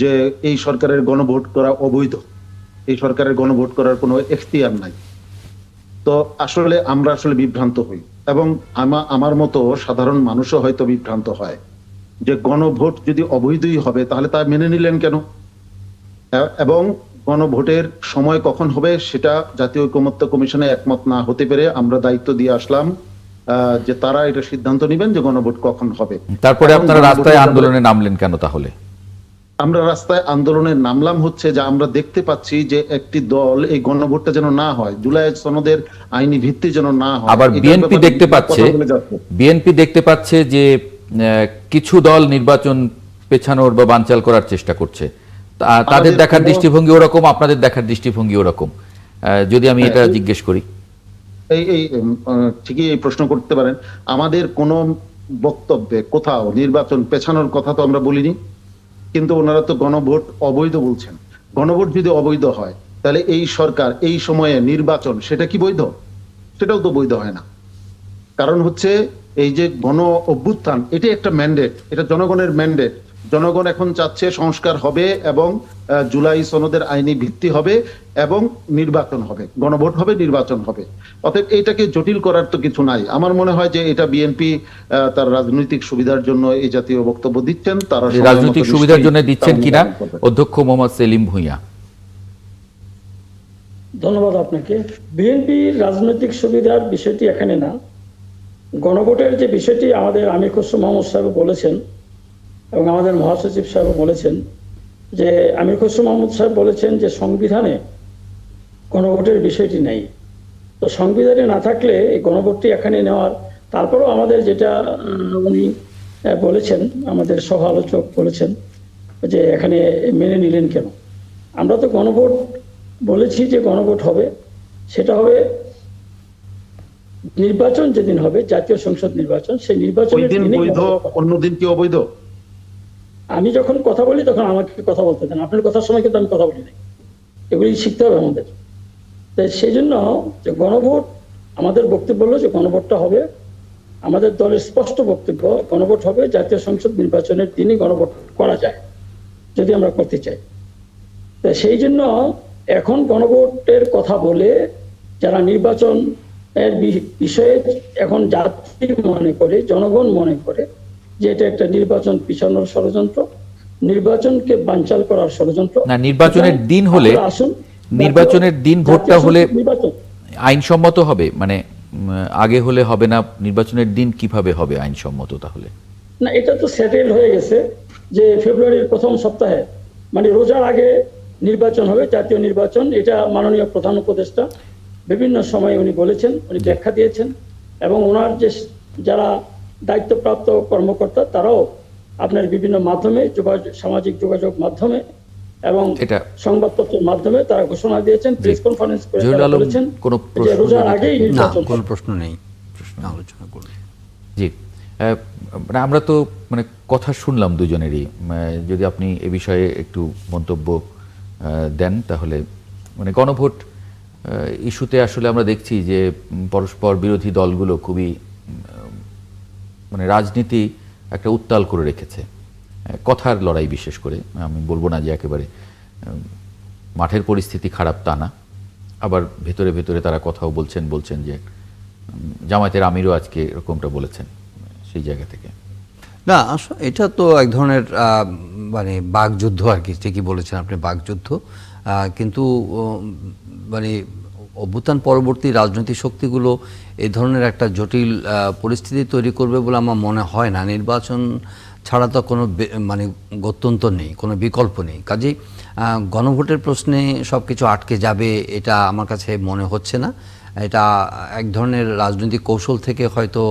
যে এই সরকারের গণভোট করা অবৈধ, এই সরকারের গণভোট করার কোনো এখতিয়ার নাই। তো আসলে আমরা বিভ্রান্ত হই, এবং আমার মতো সাধারণ মানুষও হয়তো বিভ্রান্ত হয় যে গণভোট যদি অবৈধই হবে তাহলে তা মেনে নিলেন কেন, এবং গণভোটের সময় কখন হবে সেটা জাতীয় ঐকমত্য কমিশনে একমত না হতে পেরে আমরা দায়িত্ব দিয়ে আসলাম যে তারা এটা সিদ্ধান্ত নেবেন যে গণভোট কখন হবে। তারপরে আপনারা রাস্তায় আন্দোলনে নামলেন কেন তাহলে? আমরা রাস্তায় আন্দোলনে নামলাম হচ্ছে যে আমরা দেখতে পাচ্ছি যে একটি দল এই গণভোটটা যেন না হয়, জুলাই সনদের আইনি ভিত্তি যেন না হয়। আবার বিএনপি দেখতে পাচ্ছে যে কিছু দল নির্বাচন পেছানোর বা বানচাল করার চেষ্টা করছে। তাদের দেখার দৃষ্টিভঙ্গি ওরকম, আপনাদের দেখার দৃষ্টিভঙ্গি ওরকম, যদি আমি এটা জিজ্ঞেস করি। এই ঠিকই এই প্রশ্ন করতে পারেন। আমাদের কোন বক্তব্যে কোথাও নির্বাচন পেছানোর কথা তো আমরা বলিনি, কিন্তু ওনারা তো গণভোট অবৈধ বলছেন। গণভোট যদি অবৈধ হয় তাহলে এই সরকার এই সময়ে নির্বাচন সেটা কি বৈধ? সেটাও তো বৈধ হয় না। কারণ হচ্ছে এই যে গণ অভ্যুত্থান, এটি একটা ম্যান্ডেট, এটা জনগণের ম্যান্ডেট। জনগণ এখন চাচ্ছে সংস্কার হবে এবং জুলাই সনদের আইনি ভিত্তি হবে এবং নির্বাচন হবে, গণভোট হবে, নির্বাচন হবে। অতএব এইটাকে জটিল করার তো কিছু নাই। আমার মনে হয় যে এটা বিএনপি তার রাজনৈতিক সুবিধার জন্য এই জাতীয় বক্তব্য দিচ্ছেন। তারা রাজনৈতিক সুবিধার জন্য দিচ্ছেন কিনা, অধ্যক্ষ মোহাম্মদ সেলিম ভুঁইয়া। ধন্যবাদ আপনাকে। বিএনপির রাজনৈতিক সুবিধার বিষয়টি এখানে না, গণভোটের যে বিষয়টি আমাদের আমির খসরু মাহমুদ সাহেব বলেছেন এবং আমাদের মহাসচিব সাহেব বলেছেন যে আমির খসরু মাহমুদ সাহেব বলেছেন যে সংবিধানে গণভোটের বিষয়টি নেই। তো সংবিধানে না থাকলে এই গণভোটটি এখানে নেওয়ার, তারপরেও আমাদের যেটা উনি বলেছেন, আমাদের সহ আলোচক বলেছেন যে এখানে মেনে নিলেন কেন। আমরা তো গণভোট বলেছি যে গণভোট হবে, সেটা হবে নির্বাচন যেদিন হবে, জাতীয় সংসদ নির্বাচন, সেই নির্বাচনের দিন বৈধ, অন্যদিন কি অবৈধ? আমি যখন কথা বলি তখন আমাকে কথা বলতে দেন, আপনার কথার সময় কিন্তু আমি কথা বলি নাই, এগুলি শিখতে হবে আমাদের। তাই সেই জন্য যে গণভোট, আমাদের বক্তব্য হলো যে গণভোটটা হবে, আমাদের দলের স্পষ্ট বক্তব্য গণভোট হবে, জাতীয় সংসদ নির্বাচনের দিনই গণভোট করা যায় যদি আমরা করতে চাই। তাই সেই জন্য এখন গণভোটের কথা বলে যারা নির্বাচন এর বিষয়ে এখন জাতি মনে করে, জনগণ মনে করে যে এটা একটা নির্বাচন পিছানোর ষড়যন্ত্র, নির্বাচনকে বানচাল করার ষড়যন্ত্র। না, নির্বাচনের দিন হলে, নির্বাচনের দিন ভোটটা হলে আইনসম্মত হবে, মানে আগে হলে হবে না, নির্বাচনের দিন কিভাবে হবে আইনসম্মত তাহলে? না, এটা তো সেটেল হয়ে গেছে যে ফেব্রুয়ারির প্রথম সপ্তাহে, মানে রোজার আগে নির্বাচন হবে, জাতীয় নির্বাচন। এটা মাননীয় প্রধান উপদেষ্টা বিভিন্ন সময় উনি বলেছেন, উনি ব্যাখ্যা দিয়েছেন, এবং ওনার যে যারা দায়িত্বপ্রাপ্ত কর্মকর্তা তারাও আপনার বিভিন্ন মাধ্যমে, সামাজিক যোগাযোগ মাধ্যমে এবং সংবাদপত্রের মাধ্যমে তারা ঘোষণা দিয়েছেন, প্রেস কনফারেন্স করে বলেছেন যে রোজার আগেই নির্বাচন। কোনো প্রশ্ন নেই, আলোচনা করুন। জি, আমরা তো মানে কথা শুনলাম দুজনেরই, যদি আপনি এ বিষয়ে একটু মন্তব্য দেন তাহলে। মানে গণভোট ইস্যুতে আসলে আমরা দেখছি যে পরস্পর বিরোধী দলগুলো খুবই মানে রাজনীতি একটা উত্তাল করে রেখেছে, কথার লড়াই বিশেষ করে। আমি বলবো না যে একেবারে মাঠের পরিস্থিতি খারাপ তা না, আবার ভেতরে ভেতরে তারা কথাও বলছেন যে জামায়াতের আমিরও আজকে এরকমটা বলেছেন সেই জায়গা থেকে। না এটা তো এক ধরনের মানে বাকযুদ্ধ আর কি, ঠিকই বলেছেন আপনি, বাকযুদ্ধ। কিন্তু মানে অভ্যুত্থান পরবর্তী রাজনৈতিক শক্তিগুলো এই ধরনের একটা জটিল পরিস্থিতি তৈরি করবে বলে আমার মনে হয় না। নির্বাচন ছাড়া তো কোনো মানে গত্যন্তর নেই, কোনো বিকল্প নেই। কাজেই গণভোটের প্রশ্নে সব কিছু আটকে যাবে এটা আমার কাছে মনে হচ্ছে না। এটা এক ধরনের রাজনৈতিক কৌশল থেকে হয়তো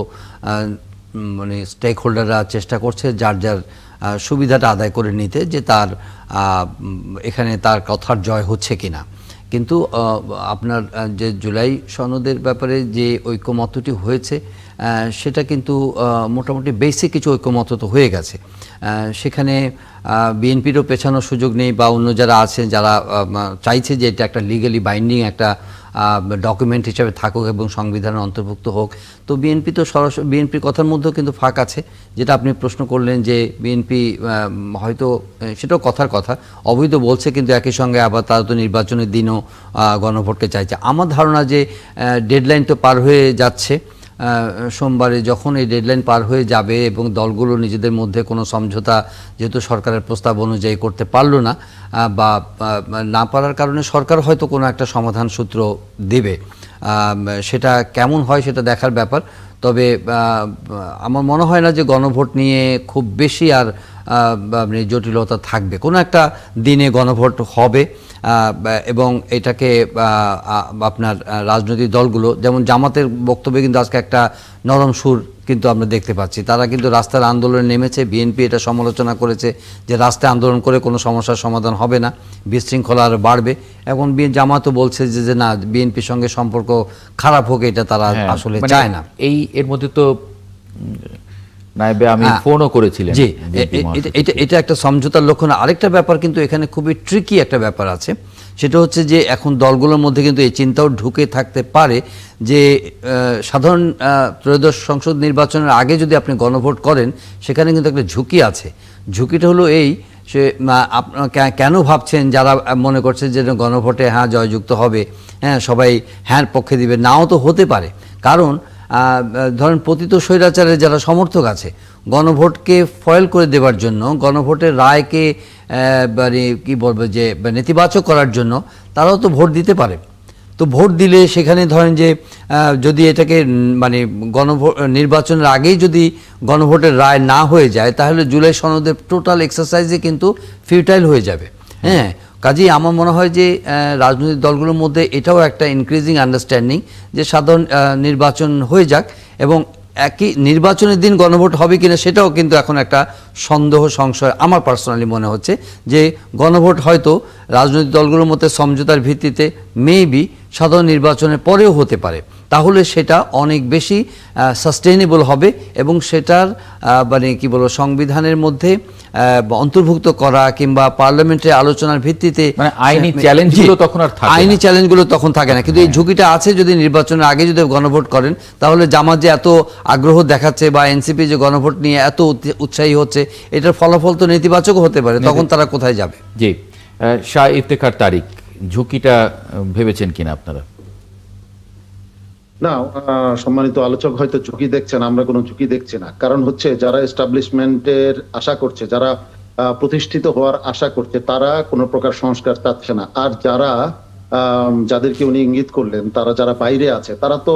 মানে স্টেক হোল্ডাররা চেষ্টা করছে যার যার সুবিধাটা আদায় করে নিতে, যে তার এখানে তার কথার জয় হচ্ছে কিনা। কিন্তু আপনার যে জুলাই সনদের ব্যাপারে যে ঐকমত্যটি হয়েছে সেটা কিন্তু মোটামুটি বেসিক কিছু ঐকমত্য তো হয়ে গেছে। সেখানে বিএনপিরও পেছানোর সুযোগ নেই, বা অন্য যারা আছেন যারা চাইছে যে এটা একটা লিগালি বাইন্ডিং একটা ডকুমেন্ট হিসেবে থাকুক এবং সংবিধানের অন্তর্ভুক্ত হোক। তো বিএনপি তো সরাসরি বিএনপির কথার মধ্যেও কিন্তু ফাঁক আছে, যেটা আপনি প্রশ্ন করলেন যে বিএনপি হয়তো সেটাও কথার কথা অবৈধ বলছে, কিন্তু একই সঙ্গে আবার তারা তো নির্বাচনের দিনও গণভোটকে চাইছে। আমার ধারণা যে ডেডলাইন তো পার হয়ে যাচ্ছে, সোমবারে যখন এই ডেডলাইন পার হয়ে যাবে এবং দলগুলো নিজেদের মধ্যে কোনো সমঝোতা যেহেতু সরকারের প্রস্তাব অনুযায়ী করতে পারলো না বা না পারার কারণে সরকার হয়তো কোনো একটা সমাধান সূত্র দেবে। সেটা কেমন হয় সেটা দেখার ব্যাপার। তবে আমার মনে হয় না যে গণভোট নিয়ে খুব বেশি আর জটিলতা থাকবে। কোনো একটা দিনে গণভোট হবে এবং এটাকে আপনার রাজনৈতিক দলগুলো, যেমন জামাতের বক্তব্যে কিন্তু আজকে একটা নরম সুর কিন্তু আমরা দেখতে পাচ্ছি। তারা কিন্তু রাস্তার আন্দোলনে নেমেছে। বিএনপি এটা সমালোচনা করেছে যে রাস্তায় আন্দোলন করে কোনো সমস্যার সমাধান হবে না, বিশৃঙ্খলা আরও বাড়বে। এখন জামাতও বলছে যে না, বিএনপির সঙ্গে সম্পর্ক খারাপ হোক এটা তারা আসলে চায় না। এর মধ্যে তো নায়েবে আমি ফোনও করেছিলেন। জি, এটা একটা সমঝোতার লক্ষণ। আরেকটা ব্যাপার কিন্তু এখানে খুবই ট্রিকি একটা ব্যাপার আছে, সেটা হচ্ছে যে এখন দলগুলোর মধ্যে কিন্তু এই চিন্তাও ঢুকে থাকতে পারে যে সাধারণ ত্রয়োদশ সংসদ নির্বাচনের আগে যদি আপনি গণভোট করেন সেখানে কিন্তু একটা ঝুঁকি আছে। ঝুঁকিটা হলো এই, সে কেন ভাবছেন যারা মনে করছে যে গণভোটে হ্যাঁ জয়যুক্ত হবে, হ্যাঁ সবাই হ্যাঁ পক্ষে দিবে, নাও তো হতে পারে। কারণ ধরেন পতিত স্বৈরাচারের যারা সমর্থক আছে, গণভোটকে ফয়েল করে দেওয়ার জন্য, গণভোটের রায়কে মানে কি বলবো যে নেতিবাচক করার জন্য তারাও তো ভোট দিতে পারে। তো ভোট দিলে সেখানে ধরেন যে যদি এটাকে মানে নির্বাচনের আগেই যদি গণভোটের রায় না হয়ে যায় তাহলে জুলাই সনদের টোটাল এক্সারসাইজে কিন্তু ফিউটাইল হয়ে যাবে। হ্যাঁ, কাজেই আমার মনে হয় যে রাজনৈতিক দলগুলোর মধ্যে এটাও একটা ইনক্রিজিং আন্ডারস্ট্যান্ডিং যে সাধারণ নির্বাচন হয়ে যাক, এবং একই নির্বাচনের দিন গণভোট হবে কিনা সেটাও কিন্তু এখন একটা সন্দেহ সংশয় আমার পার্সোনালি মনে হচ্ছে যে গণভোট হয়তো রাজনৈতিক দলগুলোর মধ্যে সমঝোতার ভিত্তিতে মেবি সাধারণ নির্বাচনের পরেও হতে পারে। তাহলে সেটা অনেক বেশি সাস্টেইনেবল হবে এবং সেটার মানে কি বলবো সংবিধানের মধ্যে অন্তর্ভুক্ত করা কিংবা পার্লামেন্টের আলোচনার ভিত্তিতে আইনি চ্যালেঞ্জগুলো তখন আর থাকে না। আইনি চ্যালেঞ্জগুলো তখন থাকে না। কিন্তু এই ঝুঁকিটা আছে যদি নির্বাচনের আগে যদি গণভোট করেন, তাহলে জামাত যে এত আগ্রহ দেখাচ্ছে বা এনসিপি যে গণভোট নিয়ে এত উৎসাহী হচ্ছে, এটার ফলাফল তো নেতিবাচক হতে পারে। তখন তারা কোথায় যাবে? জি, শাহ ইফতেখার তারিক, ঝুঁকিটা ভেবেছেন কিনা আপনারা? না, সম্মানিত আলোচক হয়তো ঝুঁকি দেখছেন, আমরা কোনো ঝুঁকি দেখছি না। কারণ হচ্ছে যারা এস্টাবলিশমেন্টের আশা করছে, যারা প্রতিষ্ঠিত হওয়ার আশা করছে, তারা কোনো প্রকার সংস্কার চাচ্ছে না। আর যারা যাদেরকে উনি ইঙ্গিত করলেন, তারা যারা বাইরে আছে, তারা তো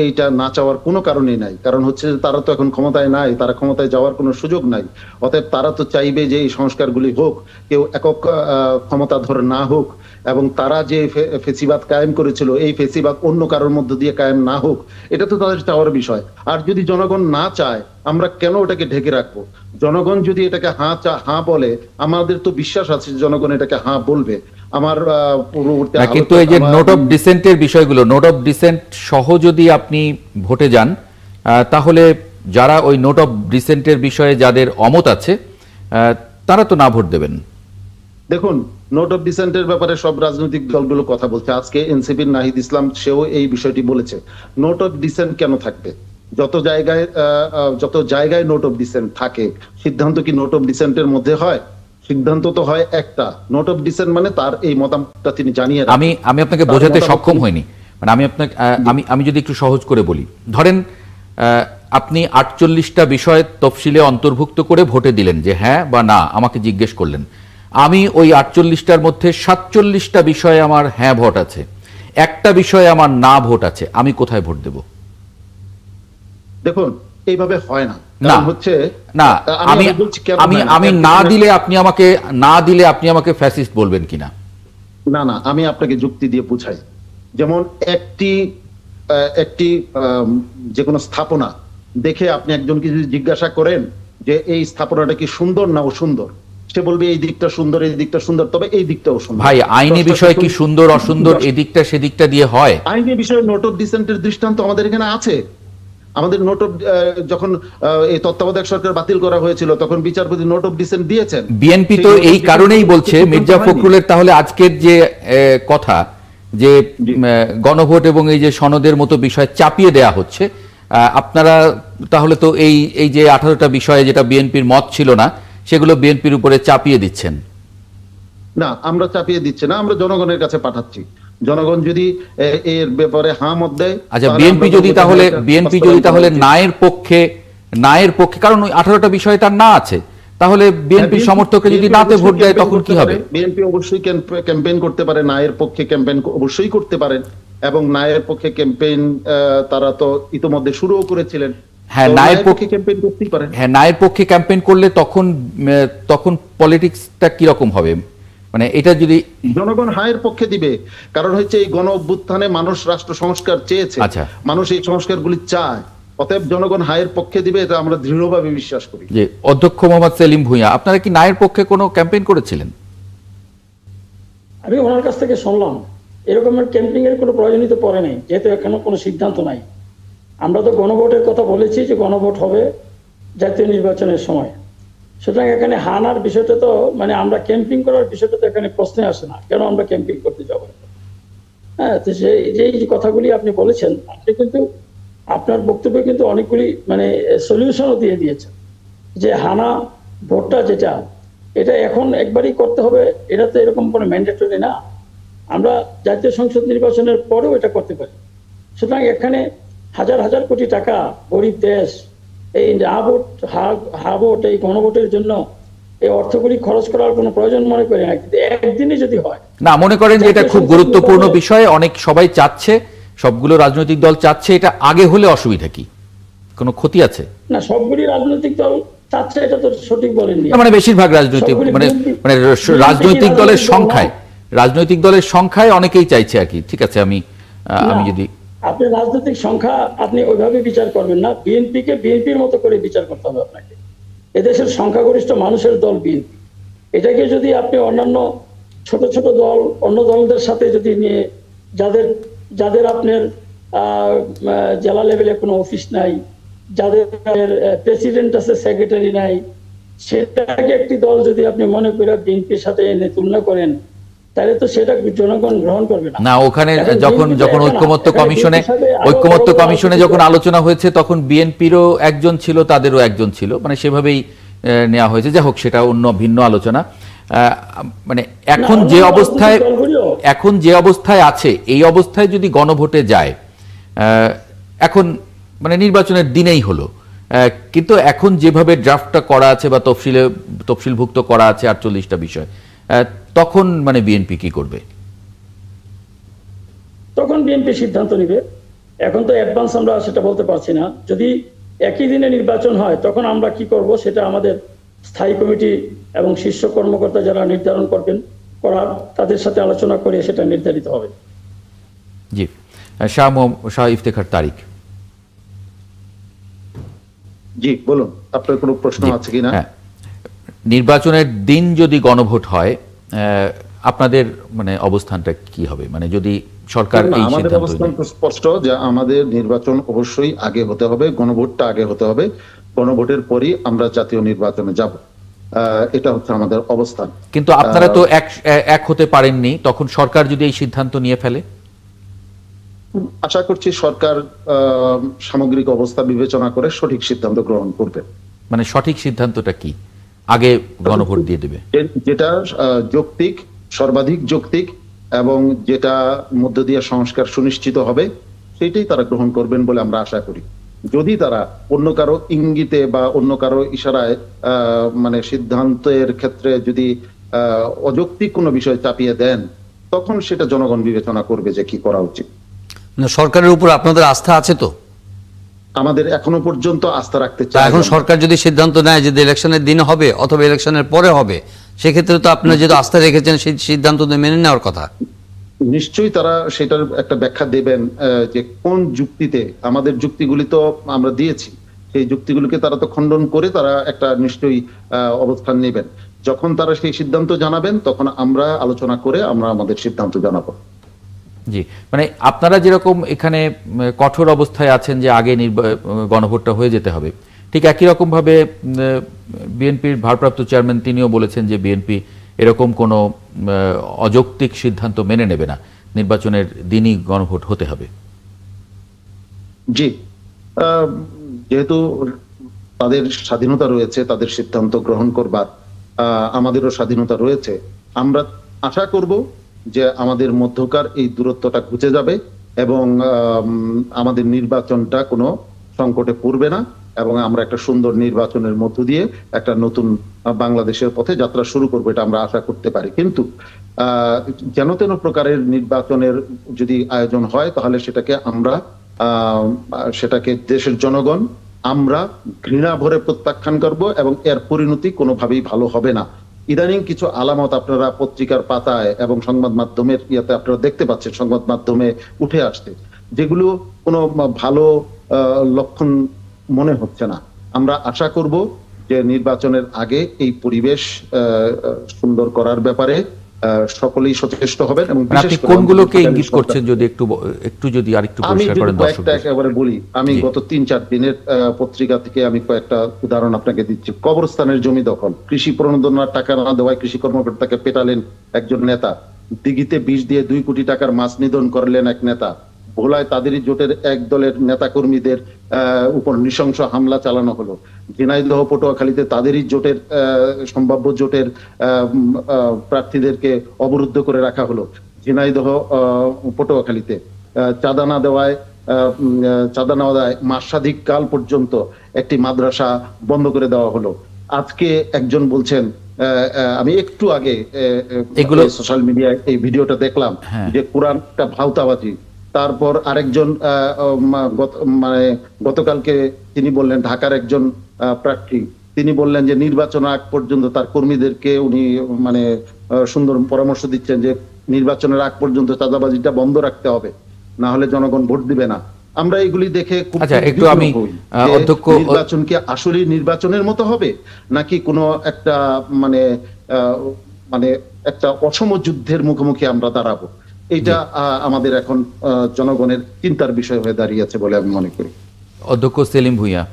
এইটা না চাওয়ার কোনো কারণই নাই। কারণ হচ্ছে তারা তো এখন ক্ষমতায় নাই, তারা ক্ষমতায় যাওয়ার কোনো সুযোগ নাই। অতএব তারা তো চাইবে যে এই সংস্কারগুলি হোক, কেউ একক ক্ষমতাধর না হোক, এবং তারা যে ফেসিবাদ কায়েম করেছিল এই ফেসিবাদ অন্য কারোর মধ্য দিয়ে কায়েম না হোক, এটা তো তাদের চাওয়ার বিষয়। আর যদি জনগণ না চায়, আমরা কেন ওটাকে ঢেকে রাখবো? জনগণ যদি এটাকে হাঁ বলে, আমাদের তো বিশ্বাস আছে জনগণ এটাকে হাঁ বলবে। আমার কিন্তু এই যে নোট অফ ডিসেন্টের বিষয়গুলো, নোট অফ ডিসেন্ট সহ যদি আপনি ভোটে যান, তাহলে যারা ওই নোট অফ ডিসেন্টের বিষয়ে যাদের অমত আছে তারা তো না ভোট দেবেন। দেখুন, নোট অফ ডিসেন্টের ব্যাপারে সব রাজনৈতিক দলগুলো কথা বলছে। আজকে এনসিপির নাহিদ ইসলাম, সেও এই বিষয়টি বলেছে। নোট অফ ডিসেন্ট কেন থাকবে? যত জায়গায় নোট অফ ডিসেন্ট থাকে, সিদ্ধান্ত কি নোট অফ ডিসেন্টের মধ্যে হয়? সিদ্ধান্ত তো হয় একটা। নোট অফ ডিসেন্ট মানে তার এই মতামতটা তিনি জানিয়ে। আমি আপনাকে বোঝাতে সক্ষম হইনি। মানে আমি আপনাকে আমি যদি একটু সহজ করে বলি, ধরেন আপনি 48টা বিষয় তফসিলে অন্তর্ভুক্ত করে ভোটে দিলেন যে হ্যাঁ বা না, আমাকে জিজ্ঞেস করলেন, আমি ওই 48টার মধ্যে 47টা বিষয়ে আমার হ্যাঁ ভোট আছে, একটা বিষয়ে আমার না ভোট আছে, আমি কোথায় ভোট দেব? দেখুন, এইভাবে হয় না। না হচ্ছে না, আমি আমি না দিলে আপনি আমাকে ফ্যাসিস্ট বলবেন কিনা? না না, আমি আপনাকে যুক্তি দিয়ে বুঝাই। যেমন একটি যে কোনো স্থাপনা দেখে আপনি একজনকে যদি জিজ্ঞাসা করেন যে এই স্থাপনাটা কি সুন্দর না অসুন্দর, সে বলবে এই দিকটা সুন্দর, এই দিকটা সুন্দর, তবে এই দিকটাও সুন্দর। ভাই, আইনি বিষয় কি সুন্দর অসুন্দর এদিকটা সেদিকটা দিয়ে হয়? আইনি বিষয়ে নোট অফ ডিসেন্টের দৃষ্টান্ত আমাদের এখানে আছে। আমাদের নোট অফ, যখন এই তত্ত্বাবধায়ক সরকার বাতিল করা হয়েছিল তখন বিচারপতি নোট অফ ডিসেন্ট দিয়েছেন। বিএনপি তো এই কারণেই বলছে মির্জা ফখরুলের তাহলে আজকের যে কথা যে গণভোট এবং এই যে সনদের মতো বিষয় চাপিয়ে দেয়া হচ্ছে, আপনারা তাহলে তো এই যে 18টা বিষয়ে যেটা বিএনপির মত ছিল না সেগুলো বিএনপির উপরে চাপিয়ে দিচ্ছেন। না, আমরা চাপিয়ে দিচ্ছি না, আমরা জনগণের কাছে পাঠাচ্ছি। জনগণ যদি এর ব্যাপারে হ্যাঁ মত দেয়, আচ্ছা, বিএনপি যদি তাহলে ন্যায়ের পক্ষে, কারণ ওই 18টা বিষয়ে তার না আছে, তাহলে বিএনপি সমর্থকরা যদি নাতে ভোট দেয় তখন কি হবে? বিএনপি অবশ্যই ক্যাম্পেইন করতে পারে, ন্যায়ের পক্ষে ক্যাম্পেইন অবশ্যই করতে পারেন, এবং ন্যায়ের পক্ষে ক্যাম্পেইন তারা তো ইতোমধ্যে শুরুও করেছিলেন। হ্যাঁ, ন্যায়ের পক্ষে ক্যাম্পেইন করতেই পারেন। হ্যাঁ, ন্যায়ের পক্ষে ক্যাম্পেইন করলে তখন পলিটিক্সটা কি রকম হবে? মানে এটা যদি জনগণ হায়ের পক্ষে দিবে, কারণ হচ্ছে এই গণ অভ্যুত্থানে মানুষ রাষ্ট্র সংস্কার চেয়েছে, মানুষ এই সংস্কারগুলি চায়, অতএব জনগণ হায়ের পক্ষে দিবে, এটা আমরা দৃঢ়ভাবে বিশ্বাস করি। যে অধ্যক্ষ মোহাম্মদ সেলিম ভূঁইয়া, আপনারা কি ন্যায়ের পক্ষে কোনো ক্যাম্পেইন করেছিলেন? আমি ওনার কাছ থেকে শুনলাম এরকমের ক্যাম্পেইন এর কোনো প্রয়োজনই তো পড়ে নাই, যেহেতু এখনো কোনো সিদ্ধান্ত নাই। আমরা তো গণভোটের কথা বলেছি যে গণভোট হবে জাতীয় নির্বাচনের সময়, সুতরাং এখানে হানার বিষয়টা তো মানে আমরা ক্যাম্পিং করার বিষয়টা তো এখানে প্রশ্নে আসে না, কেন আমরা ক্যাম্পিং করতে যাব? হ্যাঁ, তো যে কথাগুলি আপনি বলেছেন, আপনি কিন্তু আপনার বক্তব্যে কিন্তু অনেকগুলি মানে সলিউশনও দিয়ে দিয়েছেন যে হানা ভোটটা যেটা, এটা এখন একবারই করতে হবে, এটা তো এরকম কোনো ম্যান্ডেটরি না, আমরা জাতীয় সংসদ নির্বাচনের পরেও এটা করতে পারি। সুতরাং এখানে হাজার হাজার কোটি টাকা গরিব দেশ এই হা ভোট এই গণভোটের জন্য এই অর্থগুলি খরচ করার কোনো প্রয়োজন মনে করি না, কিন্তু একদিনে যদি হয় না, মনে করেন যে এটা খুব গুরুত্বপূর্ণ বিষয়, অনেক সবাই চাচ্ছে, সবগুলো রাজনৈতিক দল চাচ্ছে, এটা আগে হলে অসুবিধা কি, কোনো ক্ষতি আছে? না, সবগুলি রাজনৈতিক দল চাচ্ছে, এটা তো সঠিক বলেননি। মানে বেশিরভাগ রাজনৈতিক রাজনৈতিক দলের সংখ্যায় অনেকেই চাইছে আর কি। ঠিক আছে, আমি যদি আপনি রাজনৈতিক সংখ্যা আপনি ওইভাবে বিচার করবেন না, বিএনপিকে বিএনপির মতো করে বিচার করতে হবে আপনাকে। এদেশের সংখ্যাগরিষ্ঠ মানুষের দল বিএনপি, এটাকে যদি আপনি অন্যান্য ছোট ছোট দল, অন্য দলদের সাথে যদি নিয়ে, যাদের আপনার জেলা লেভেলে কোনো অফিস নাই, যাদের প্রেসিডেন্ট আছে, সেক্রেটারি নাই, সেটাকে একটি দল যদি আপনি মনে করে বিএনপির সাথে এনে তুলনা করেন, তাহলে তো সেটা জনগণ গ্রহণ করবে না। ওখানে যখন ঐক্যমত্য কমিশনে যখন আলোচনা হয়েছে তখন বিএনপিরও একজন ছিল, তাদেরও একজন ছিল, মানে সেভাবেই নেওয়া হয়েছে। যাই হোক, সেটা অন্য ভিন্ন আলোচনা। মানে এখন যে অবস্থায় আছে, এই অবস্থায় যদি গণভোটে যায়, এখন মানে নির্বাচনের দিনেই হলো, কিন্তু এখন যেভাবে ড্রাফটটা করা আছে বা তফসিলভুক্ত করা আছে 48টা বিষয়, তখন মানে বিএনপি কি করবে? তখন বিএনপি সিদ্ধান্ত নিবে, এখন তো অ্যাডভান্স আমরা সেটা বলতে পারছি না। যদি একই দিনে নির্বাচন হয় তখন আমরা কি করব, সেটা আমাদের স্থায়ী কমিটি এবং শীর্ষ কর্মকর্তা যারা নির্ধারণ করবেন তাদের সাথে আলোচনা করে সেটা নির্ধারিত হবে। জি, শাহ ইফতেখার তারিক। জি বলুন, আপনার কোনো প্রশ্ন আছে কিনা? নির্বাচনের দিন যদি গণভোট হয়, আপনাদের মানে অবস্থানটা কি হবে? মানে যদি সরকার আমাদের অবস্থান তো স্পষ্ট যে আমাদের নির্বাচন অবশ্যই আগে হতে হবে, গণভোটটা আগে হতে হবে, গণভোটের পরই আমরা জাতীয় নির্বাচনে যাব, এটা হচ্ছে আমাদের অবস্থান। কিন্তু আপনারা তো এক হতে পারেননি, তখন সরকার যদি এই সিদ্ধান্ত নিয়ে ফেলে? আশা করছি সরকার সামগ্রিক অবস্থা বিবেচনা করে সঠিক সিদ্ধান্ত গ্রহণ করবে। মানে সঠিক সিদ্ধান্তটা কি? আগে গণভোট দিয়ে দেবে, যেটা যৌক্তিক, সর্বাধিক যৌক্তিক এবং যেটা মধ্য দিয়ে সংস্কার সুনিশ্চিত হবে সেটাই তারা গ্রহণ করবেন বলে আমরা আশা করি। যদি তারা অন্য কারো ইঙ্গিতে বা অন্য কারো ইশারায় মানে সিদ্ধান্তের ক্ষেত্রে যদি অযৌক্তিক কোনো বিষয় চাপিয়ে দেন, তখন সেটা জনগণ বিবেচনা করবে যে কি করা উচিত। সরকারের উপর আপনাদের আস্থা আছে তো? আমাদের এখনো পর্যন্ত আস্থা রাখতে তা চাই। এখন সরকার যদি সিদ্ধান্ত নেয় যে ইলেকশনের দিনে হবে অথবা ইলেকশনের পরে হবে, সেক্ষেত্রে তো আপনারা যেহেতু আস্থা রেখেছেন সেই সিদ্ধান্ত মেনে নেওয়ার কথা। নিশ্চয়ই তারা সেটার একটা ব্যাখ্যা দেবেন যে কোন যুক্তিতে, আমাদের যুক্তিগুলি তো আমরা দিয়েছি, সেই যুক্তিগুলিকে তারা তো খণ্ডন করে তারা একটা নিশ্চয়ই অবস্থান নেবেন। যখন তারা সেই সিদ্ধান্ত জানাবেন তখন আমরা আলোচনা করে আমরা আমাদের সিদ্ধান্ত জানাবো। জি, মানে আপনারা যেরকম এখানে কঠোর অবস্থায় আছেন যে আগে গণভোটটা হয়ে যেতে হবে, ঠিক একই রকম ভাবে বিএনপির ভারপ্রাপ্ত চেয়ারম্যান তিনিও বলেছেন যে বিএনপি এরকম কোনো অযৌক্তিক সিদ্ধান্ত মেনে নেবে না, নির্বাচনের দিনই গণভোট হতে হবে। জি, যেহেতু তাদের স্বাধীনতা রয়েছে তাদের সিদ্ধান্ত গ্রহণ করবার, আমাদেরও স্বাধীনতা রয়েছে, আমরা আশা করব যে আমাদের মধ্যকার এই দূরত্বটা ঘুচে যাবে এবং আমাদের নির্বাচনটা কোনো সংকটে পড়বে না এবং আমরা একটা সুন্দর নির্বাচনের মধ্য দিয়ে একটা নতুন বাংলাদেশের পথে যাত্রা শুরু করবো, এটা আমরা আশা করতে পারি। কিন্তু যেন তেন প্রকারের নির্বাচনের যদি আয়োজন হয় তাহলে সেটাকে দেশের জনগণ আমরা ঘৃণা ভরে প্রত্যাখ্যান করব এবং এর পরিণতি কোনোভাবেই ভালো হবে না। ইদানিং কিছু আলামত আপনারা পত্রিকার পাতায় এবং সংবাদ মাধ্যমের ইয়াতে আপনারা দেখতে পাচ্ছেন, সংবাদ মাধ্যমে উঠে আসছে, যেগুলো কোনো ভালো লক্ষণ মনে হচ্ছে না। আমরা আশা করব যে নির্বাচনের আগে এই পরিবেশ সুন্দর করার ব্যাপারে সকলেই সচেষ্ট হবেন এবং আপনি কোনগুলোকে ইঙ্গিত করছেন যদি একটু যদি আরেকটু পরিষ্কার করেন দর্শকদের। আমি একেবারে বলি, আমি গত 3-4 দিনের পত্রিকা থেকে আমি কয়েকটা উদাহরণ আপনাকে দিচ্ছি। কবরস্থানের জমি দখল, কৃষি প্রণোদনার টাকা না দেওয়ায় কৃষি কর্মকর্তাকে পেটালেন একজন নেতা, দিঘিতে বিষ দিয়ে 2 কোটি টাকার মাছ নিধন করলেন এক নেতা, ভোলায় তাদেরই জোটের এক দলের নেতাকর্মীদের উপর নৃশংস হামলা চালানো হলো, ঝিনাইদহ পটুয়াখালীতে তাদেরই জোটের সম্ভাব্য জোটের প্রার্থীদেরকে অবরুদ্ধ করে রাখা হলো, ঝিনাইদহ পটুয়াখালীতে চাঁদা না দেওয়ায় মাসাধিক কাল পর্যন্ত একটি মাদ্রাসা বন্ধ করে দেওয়া হলো। আজকে একজন বলছেন, আমি একটু আগে এগুলো সোশ্যাল মিডিয়ায় এই ভিডিওটা দেখলাম যে কোরআনটা ভাউতাবাজি। তারপর আরেকজন গতকালকে তিনি বললেন, ঢাকার একজন প্রার্থী, তিনি বললেন যে নির্বাচন আগ পর্যন্ত তার কর্মীদেরকে উনি সুন্দর পরামর্শ দিচ্ছেন যে নির্বাচনের আগ পর্যন্ত চাঁদাবাজিটা বন্ধ রাখতে হবে, না হলে জনগণ ভোট দিবে না। আমরা এগুলি দেখে নির্বাচন কি আসলে নির্বাচনের মতো হবে নাকি কোনো একটা একটা অসম যুদ্ধের মুখোমুখি আমরা দাঁড়াবো, এটা আমাদের এখন জনগণের চিন্তার বিষয় হয়ে দাঁড়িয়েছে বলে আমি মনে করি। অধ্যক্ষ সেলিম ভুঁইয়া।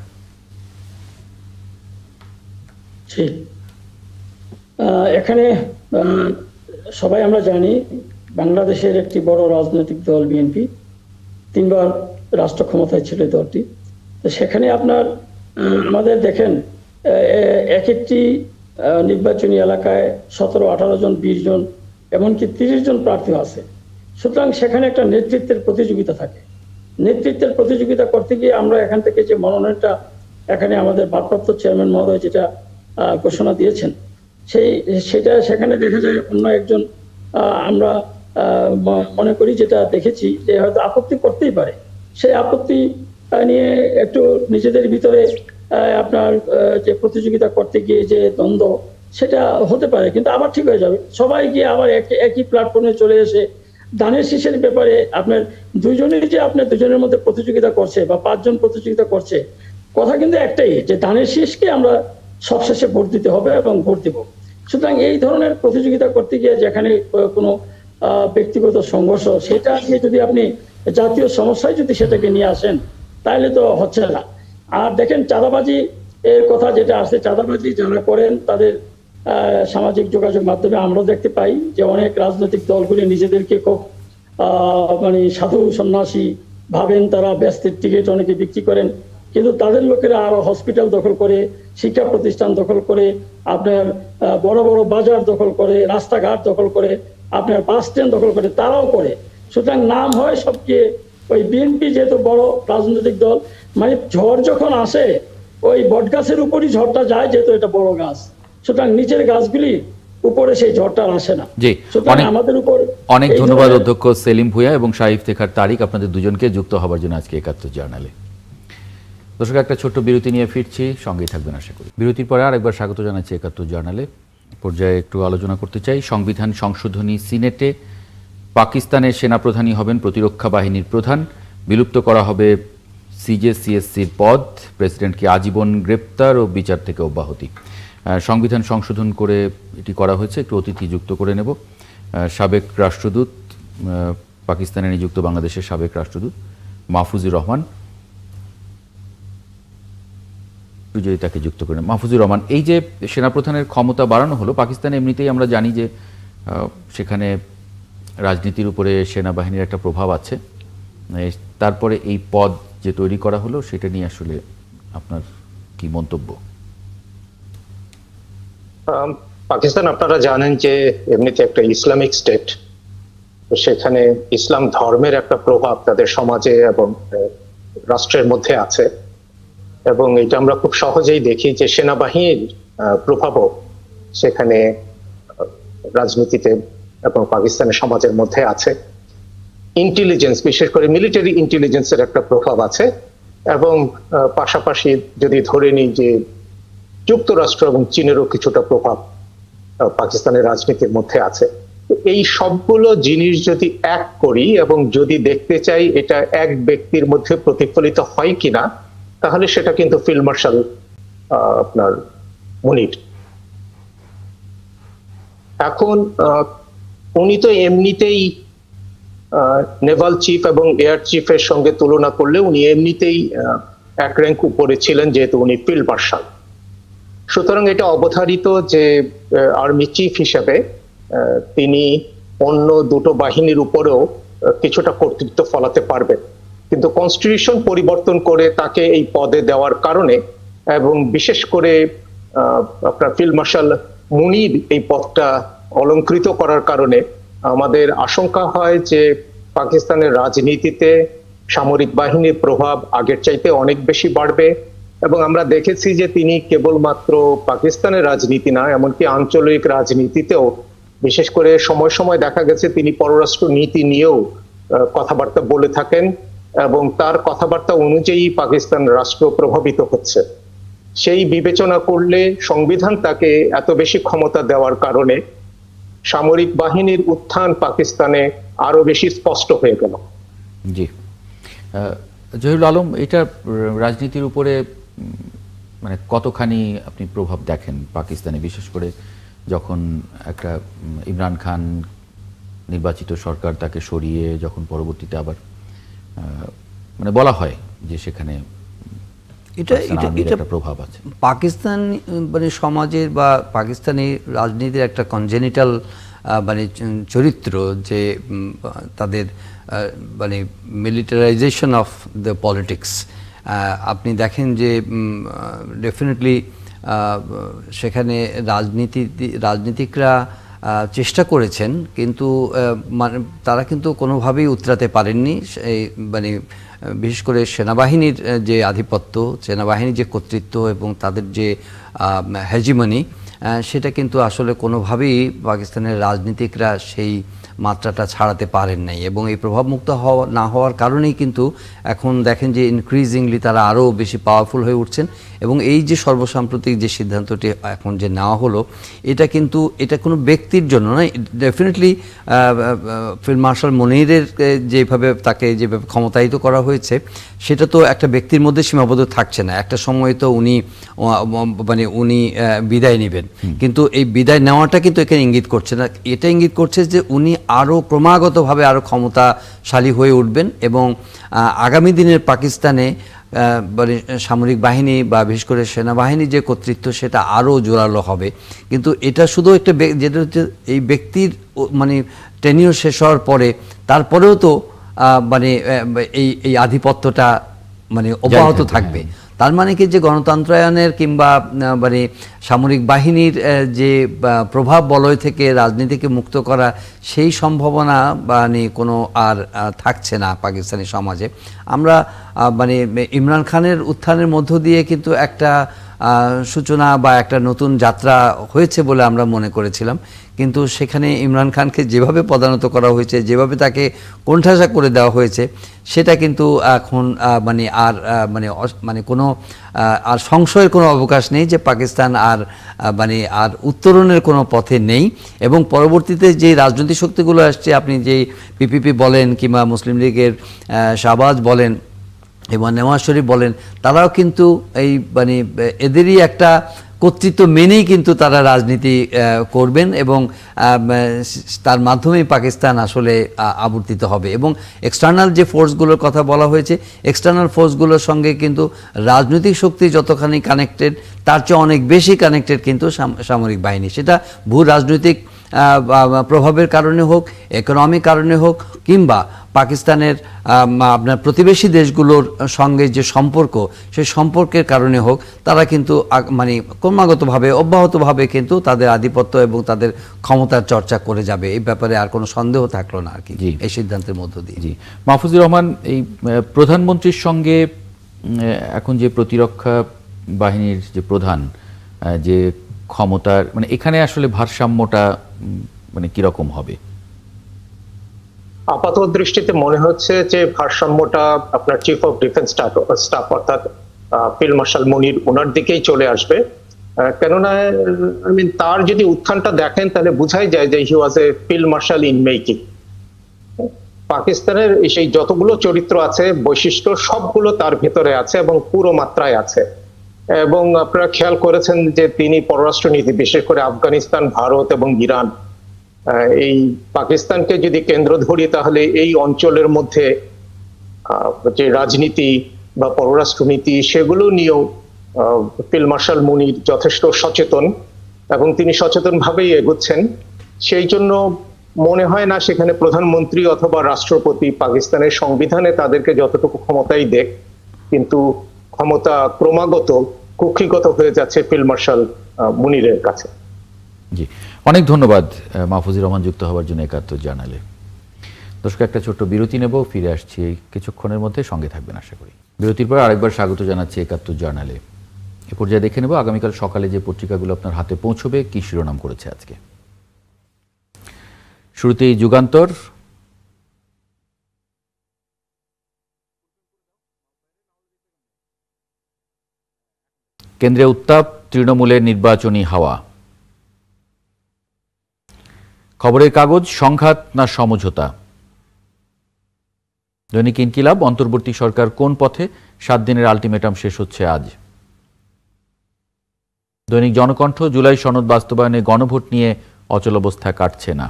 এখানে সবাই আমরা জানি বাংলাদেশের একটি বড় রাজনৈতিক দল বিএনপি, 3 বার রাষ্ট্র ক্ষমতায় ছিল দলটি। তো সেখানে আপনার আমাদের দেখেন একটি নির্বাচনী এলাকায় 17-18 জন, 20 জন, এমনকি 30 জন প্রার্থী আছে। সুতরাং সেখানে একটা নেতৃত্বের প্রতিযোগিতা থাকে। নেতৃত্বের প্রতিযোগিতা করতে গিয়ে আমরা এখান থেকে যে মনোনয়নটা এখানে আমাদের ভারপ্রাপ্ত চেয়ারম্যান মহোদয় যেটা ঘোষণা দিয়েছেন, সেটা সেখানে দেখা যায় অন্য একজন, আমরা মনে করি যেটা দেখেছি যে হয়তো আপত্তি করতেই পারে, সেই আপত্তি নিয়ে একটু নিজেদের ভিতরে আপনার যে প্রতিযোগিতা করতে গিয়ে যে দ্বন্দ্ব, সেটা হতে পারে, কিন্তু আবার ঠিক হয়ে যাবে। সবাই গিয়ে আবার একই প্ল্যাটফর্মে চলে এসে ধানের শীষের ব্যাপারে আপনার দুজনের মধ্যে প্রতিযোগিতা করছে বা 5 জন প্রতিযোগিতা করছে, কথা কিন্তু একটাই যে ধানের শীষকে আমরা সবশেষে ভোট দিতে হবে এবং ভোট দেব। সুতরাং এই ধরনের প্রতিযোগিতা করতে গিয়ে যেখানে কোনো ব্যক্তিগত সংঘর্ষ, সেটা নিয়ে যদি আপনি জাতীয় সমস্যায় যদি সেটাকে নিয়ে আসেন তাহলে তো হচ্ছে না। আর দেখেন চাঁদাবাজি এর কথা যেটা আসছে, চাঁদাবাজি যারা করেন তাদের সামাজিক যোগাযোগ মাধ্যমে আমরা দেখতে পাই যে অনেক রাজনৈতিক দলগুলি নিজেদেরকে খুব সাধু সন্ন্যাসী ভাবেন, তারা ব্যস্তের টিকিট অনেকে বিক্রি করেন, কিন্তু তাদের লোকেরা আরো হসপিটাল দখল করে, শিক্ষা প্রতিষ্ঠান দখল করে, আপনার বড় বড় বাজার দখল করে, রাস্তাঘাট দখল করে, আপনার বাস স্ট্যান্ড দখল করে, তারাও করে। সুতরাং নাম হয় সবচেয়ে ওই বিএনপি যেহেতু বড় রাজনৈতিক দল, মানে ঝড় যখন আসে ওই বট গাছের উপরই ঝড়টা যায়, যেহেতু এটা বড় গাছ, সুতরাং নিচের গাছগুলি উপরে সেই ঝড়টা আর আসে না। জি, সুতরাং আমাদের উপর অনেক ধন্যবাদ অধ্যক্ষ সেলিম ভুঁইয়া এবং শাহ ইফতেখার তারিক, আপনাদের দুজনকে যুক্ত হবার জন্য আজকে ৭১ জার্নালে। দর্শক, একটা ছোট্ট বিরতি নিয়ে ফিরছি, সঙ্গেই থাকবেন আশা করি। বিরতির পরে আরেকবার স্বাগত জানাচ্ছি ৭১ জার্নালে। পর্যায়ে একটু আলোচনা করতে চাই সংবিধান সংশোধনী সিনেটে। পাকিস্তানের সেনাপ্রধানই হবেন প্রতিরক্ষা বাহিনীর প্রধান, বিলুপ্ত করা হবে সিজেসিএসসির পদ, প্রেসিডেন্টকে আজীবন গ্রেপ্তার ও বিচার থেকে অব্যাহতি। সংবিধান সংশোধন করে এটি করা হয়েছে। একটু অতিথি যুক্ত করে নেব। সাবেক রাষ্ট্রদূত, পাকিস্তানে নিযুক্ত বাংলাদেশের সাবেক রাষ্ট্রদূত মাহফুজুর রহমান, যদি তাকে যুক্ত করে নেব। মাহফুজুর রহমান, এই যে সেনাপ্রধানের ক্ষমতা বাড়ানো হলো, পাকিস্তানে এমনিতেই আমরা জানি যে সেখানে রাজনীতির উপরে সেনাবাহিনীর একটা প্রভাব আছে, তারপরে এই পদ যে তৈরি করা হলো সেটা নিয়ে আসলে আপনার কি মন্তব্য? পাকিস্তান আপনারা জানেন যে এমনিতে একটা ইসলামিক স্টেট, সেখানে ইসলাম ধর্মের একটা প্রভাব তাদের সমাজে এবং রাষ্ট্রের মধ্যে আছে, এবং এটা আমরা খুব সহজেই দেখি যে সেনাবাহিনীর প্রভাবও সেখানে রাজনীতিতে এবং পাকিস্তানের সমাজের মধ্যে আছে। ইন্টেলিজেন্স, বিশেষ করে মিলিটারি ইন্টেলিজেন্সের একটা প্রভাব আছে, এবং পাশাপাশি যদি ধরে নিই যে যুক্তরাষ্ট্র এবং চীনেরও কিছুটা প্রভাব পাকিস্তানের রাজনীতির মধ্যে আছে। এই সবগুলো জিনিস যদি এক করি এবং যদি দেখতে চাই এটা এক ব্যক্তির মধ্যে প্রতিফলিত হয় কিনা, তাহলে সেটা কিন্তু ফিল্ড মার্শাল আপনার মুনির। এখন উনি তো এমনিতেই নেভাল চিফ এবং এয়ার চিফের সঙ্গে তুলনা করলে উনি এমনিতেই এক র্যাঙ্ক উপরে ছিলেন, যেহেতু উনি ফিল্ড মার্শাল। সুতরাং এটা অবধারিত যে আর্মি চিফ হিসেবে তিনি অন্য দুটো বাহিনীর উপরেও কিছুটা কর্তৃত্ব ফলাতে পারবেন, কিন্তু কনস্টিটিউশন পরিবর্তন করে তাকে এই পদে দেওয়ার কারণে এবং বিশেষ করে আপনার ফিল্ড মার্শাল মুনির এই পদটা অলংকৃত করার কারণে আমাদের আশঙ্কা হয় যে পাকিস্তানের রাজনীতিতে সামরিক বাহিনীর প্রভাব আগের চাইতে অনেক বেশি বাড়বে। এবং আমরা দেখেছি যে তিনি কেবলমাত্র পাকিস্তানের রাজনীতি না, এমনকি আঞ্চলিক রাজনীতিতেও বিশেষ করে সময় সময় দেখা গেছে তিনি পররাষ্ট্র নীতি নিয়েও কথাবার্তা বলে থাকেন, এবং তার কথাবার্তা অনুযায়ী পাকিস্তান রাষ্ট্র প্রভাবিত হচ্ছে। সেই বিবেচনা করলে সংবিধান তাকে এত বেশি ক্ষমতা দেওয়ার কারণে সামরিক বাহিনীর উত্থান পাকিস্তানে আরো বেশি স্পষ্ট হয়ে গেল। জি, জহিরুল আলম, এটা রাজনীতির উপরে মানে কতখানি আপনি প্রভাব দেখেন পাকিস্তানে, বিশেষ করে যখন একটা ইমরান খান নির্বাচিত সরকার তাকে সরিয়ে যখন পরবর্তীতে আবার মানে বলা হয় যে সেখানে এটা প্রভাব আছে পাকিস্তান মানে সমাজের বা পাকিস্তানি রাজনীতির একটা কনজেনিটাল মানে চরিত্র, যে তাদের মানে মিলিটারাইজেশন অফ দ্য পলিটিক্স। আপনি দেখেন যে ডেফিনেটলি সেখানে রাজনীতিকরা চেষ্টা করেছেন, কিন্তু মানে তারা কিন্তু কোনোভাবেই উতরাতে পারেননি। মানে বিশেষ করে সেনাবাহিনীর যে আধিপত্য, সেনাবাহিনীর যে কর্তৃত্ব এবং তাদের যে হেজিমনি, সেটা কিন্তু আসলে কোনোভাবেই পাকিস্তানের রাজনীতিকরা সেই মাত্রাটা ছাড়াতে পারেন নাই, এবং এই প্রভাবমুক্ত না হওয়ার কারণেই কিন্তু এখন দেখেন যে ইনক্রিজিংলি তারা আরও বেশি পাওয়ারফুল হয়ে উঠছেন। এবং এই যে সর্বসাম্প্রতিক যে সিদ্ধান্তটি এখন যে নেওয়া হলো, এটা কিন্তু এটা কোনো ব্যক্তির জন্য নয়। ডেফিনেটলি ফিল্ড মার্শাল মুনিরের যেভাবে তাকে যেভাবে ক্ষমতায়িত করা হয়েছে, সেটা তো একটা ব্যক্তির মধ্যে সীমাবদ্ধ থাকছে না। একটা সময় তো উনি বিদায় নেবেন, কিন্তু এই বিদায় নেওয়াটা কিন্তু এখানে ইঙ্গিত করছে না। এটা ইঙ্গিত করছে যে উনি আরও ক্রমাগতভাবে আরও ক্ষমতাশালী হয়ে উঠবেন, এবং আগামী দিনের পাকিস্তানে মানে সামরিক বাহিনী বা বিশেষ করে সেনাবাহিনীর যে কর্তৃত্ব, সেটা আরও জোরালো হবে। কিন্তু এটা শুধু একটা যেটা হচ্ছে এই ব্যক্তির মানে টেনিওর শেষ হওয়ার পরে, তারপরেও তো মানে এই আধিপত্যটা মানে অব্যাহত থাকবে। তার মানে কি যে গণতন্ত্রায়নের কিংবা মানে সামরিক বাহিনীর যে প্রভাব বলয় থেকে রাজনীতিকে মুক্ত করা সেই সম্ভাবনা মানে কোনো আর থাকছে না পাকিস্তানি সমাজে। আমরা মানে ইমরান খানের উত্থানের মধ্য দিয়ে কিন্তু একটা সূচনা বা একটা নতুন যাত্রা হয়েছে বলে আমরা মনে করেছিলাম, কিন্তু সেখানে ইমরান খানকে যেভাবে পদানত করা হয়েছে, যেভাবে তাকে কোণঠাসা করে দেওয়া হয়েছে, সেটা কিন্তু এখন মানে আর মানে কোনো আর সংশয়ের কোনো অবকাশ নেই যে পাকিস্তান আর মানে আর উত্তরণের কোনো পথে নেই। এবং পরবর্তীতে যে রাজনৈতিক শক্তিগুলো আসছে, আপনি যেই পিপিপি বলেন কিংবা মুসলিম লীগের শাহবাজ বলেন এবং নেওয়াজ শরীফ বলেন, তারাও কিন্তু এই মানে এদেরই একটা কর্তৃত্ব মেনেই কিন্তু তারা রাজনীতি করবেন এবং তার মাধ্যমেই পাকিস্তান আসলে আবর্তিত হবে। এবং এক্সটার্নাল যে ফোর্সগুলোর কথা বলা হয়েছে, এক্সটার্নাল ফোর্সগুলোর সঙ্গে কিন্তু রাজনৈতিক শক্তি যতখানি কানেক্টেড, তার চেয়ে অনেক বেশি কানেক্টেড কিন্তু সামরিক বাহিনী। সেটা ভূ রাজনৈতিক প্রভাবের কারণে হোক, ইকোনমিক কারণে হোক, কিংবা পাকিস্তানের আপনার প্রতিবেশী দেশগুলোর সঙ্গে যে সম্পর্ক, সেই সম্পর্কের কারণে হোক, তারা কিন্তু মানে ক্রমাগতভাবে অব্যাহতভাবে কিন্তু তাদের আধিপত্য এবং তাদের ক্ষমতার চর্চা করে যাবে। এই ব্যাপারে আর কোনো সন্দেহ থাকলো না আর কি এই সিদ্ধান্তের মধ্য দিয়ে। জি, মাহফুজুর রহমান, এই প্রধানমন্ত্রীর সঙ্গে এখন যে প্রতিরক্ষা বাহিনীর যে প্রধান যে ক্ষমতার, মানে এখানে আসলে ভারসাম্যটা মানে কিরকম হবে? আপাত দৃষ্টিতে মনে হচ্ছে যে ভারসাম্যটা আপনার চিফ অফ ডিফেন্স স্টাফ অর্থাৎ ফিল্ড মার্শাল মুনির, ওনার দিকেই চলে আসবে। কেননা তার যদি উত্থানটা দেখেন তাহলে বোঝাই যায় যে হি ওয়াজ এ ফিল্ড মার্শাল ইন মেকিং। পাকিস্তানের সেই যতগুলো চরিত্র আছে, বৈশিষ্ট্য, সবগুলো তার ভেতরে আছে এবং পুরো মাত্রায় আছে। এবং আপনারা খেয়াল করেছেন যে তিনি পররাষ্ট্রনীতি, বিশেষ করে আফগানিস্তান, ভারত এবং ইরান, এই পাকিস্তানকে যদি কেন্দ্র ধরি তাহলে এই অঞ্চলের মধ্যে যে রাজনীতি বা পররাষ্ট্রনীতি, সেগুলো নিয়েও ফিল্ড মার্শাল মুনির যথেষ্ট সচেতন এবং তিনি সচেতন ভাবেই এগোচ্ছেন। সেই জন্য মনে হয় না সেখানে প্রধানমন্ত্রী অথবা রাষ্ট্রপতি পাকিস্তানের সংবিধানে তাদেরকে যতটুকু ক্ষমতাই দেখ, কিন্তু ক্ষমতা ক্রমাগত কুক্ষিগত হয়ে যাচ্ছে ফিল্ড মার্শাল মুনিরের কাছে। জি, অনেক ধন্যবাদ মাহফুজুর রহমান যুক্ত হওয়ার জন্য একাত্তর জার্নালে। দর্শক, একটা ছোট্ট বিরতি নেব, ফিরে আসছি কিছুক্ষণের মধ্যে, সঙ্গে থাকবেন আশা করি। বিরতির পর আরেকবার স্বাগত জানাচ্ছি একাত্তর জার্নালে। এ পর্যায়ে দেখে নেব আগামীকাল সকালে যে পত্রিকাগুলো আপনার হাতে পৌঁছবে কি শিরোনাম করেছে আজকে। শুরুতেই যুগান্তর। কেন্দ্রে উত্তাপ, তৃণমূলের নির্বাচনী হাওয়া। খবরের কাগজ, সংঘাত না সমঝোতা। দৈনিক ইনকিলাব, অন্তর্বর্তী সরকার কোন পথে, 7 দিনের আলটিমেটাম শেষ হচ্ছে আজ। দৈনিক জনকণ্ঠ, জুলাই সনদ বাস্তবায়নে গণভোট নিয়ে অচলাবস্থা কাটছে না।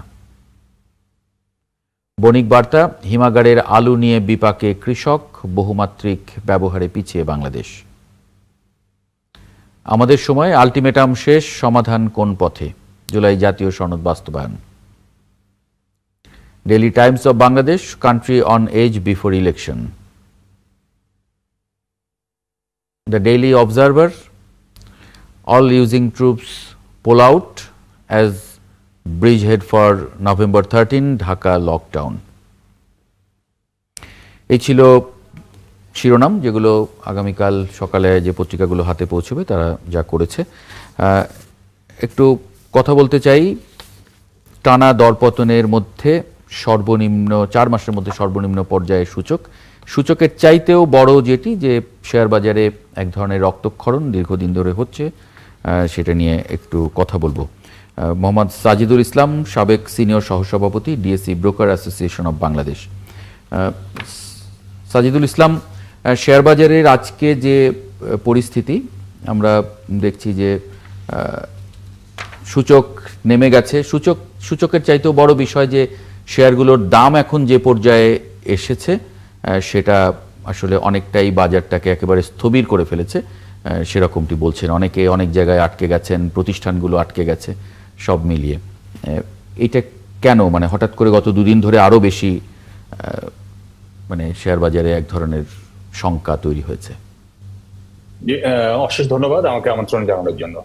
বণিক বার্তা, হিমাগারের আলু নিয়ে বিপাকে কৃষক, বহুমাত্রিক ব্যবহারে পিছিয়ে বাংলাদেশ। আমাদের সময়, আলটিমেটাম শেষ, সমাধান কোন পথে, জুলাই জাতীয় সনদ বাস্তবায়ন। Daily Times of Bangladesh, country on edge before election. The Daily Observer, all using troops pull out as bridgehead for November 13, Dhaka lockdown. এই ছিল শিরোনাম যেগুলো আগামীকাল সকালে যে পত্রিকাগুলো হাতে পৌঁছবে তারা যা করেছে। একটু কথা বলতে চাই, টানা দরপতনের মধ্যে সর্বনিম্ন 4 মাসের মধ্যে সর্বনিম্ন পর্যায়ে সূচকের চাইতেও বড় যেটি, যে শেয়ার বাজারে এক ধরনের রক্তক্ষরণ দীর্ঘদিন ধরে হচ্ছে, সেটা নিয়ে একটু কথা বলবো। মোহাম্মদ সাজিদুল ইসলাম, সাবেক সিনিয়র সহসভাপতি, DSC broker association of Bangladesh. Sajidul Islam, share বাজারের আজকে যে পরিস্থিতি আমরা দেখছি যে সূচক নেমে গেছে, সূচকের চাইতেও বড় বিষয় যে শেয়ারগুলোর দাম এখন যে পর্যায়ে এসেছে সেটা আসলে অনেকটাই বাজারটাকে একেবারে স্থবির করে ফেলেছে, সেরকমটি বলছেন অনেকে। অনেক জায়গায় আটকে গেছেন, প্রতিষ্ঠানগুলো আটকে গেছে, সব মিলিয়ে এটা কেন, মানে হঠাৎ করে গত 2 দিন ধরে আরো বেশি মানে শেয়ার বাজারে এক ধরনের শঙ্কা তৈরি হয়েছে? অশেষ ধন্যবাদ আমাকে আমন্ত্রণ জানানোর জন্য।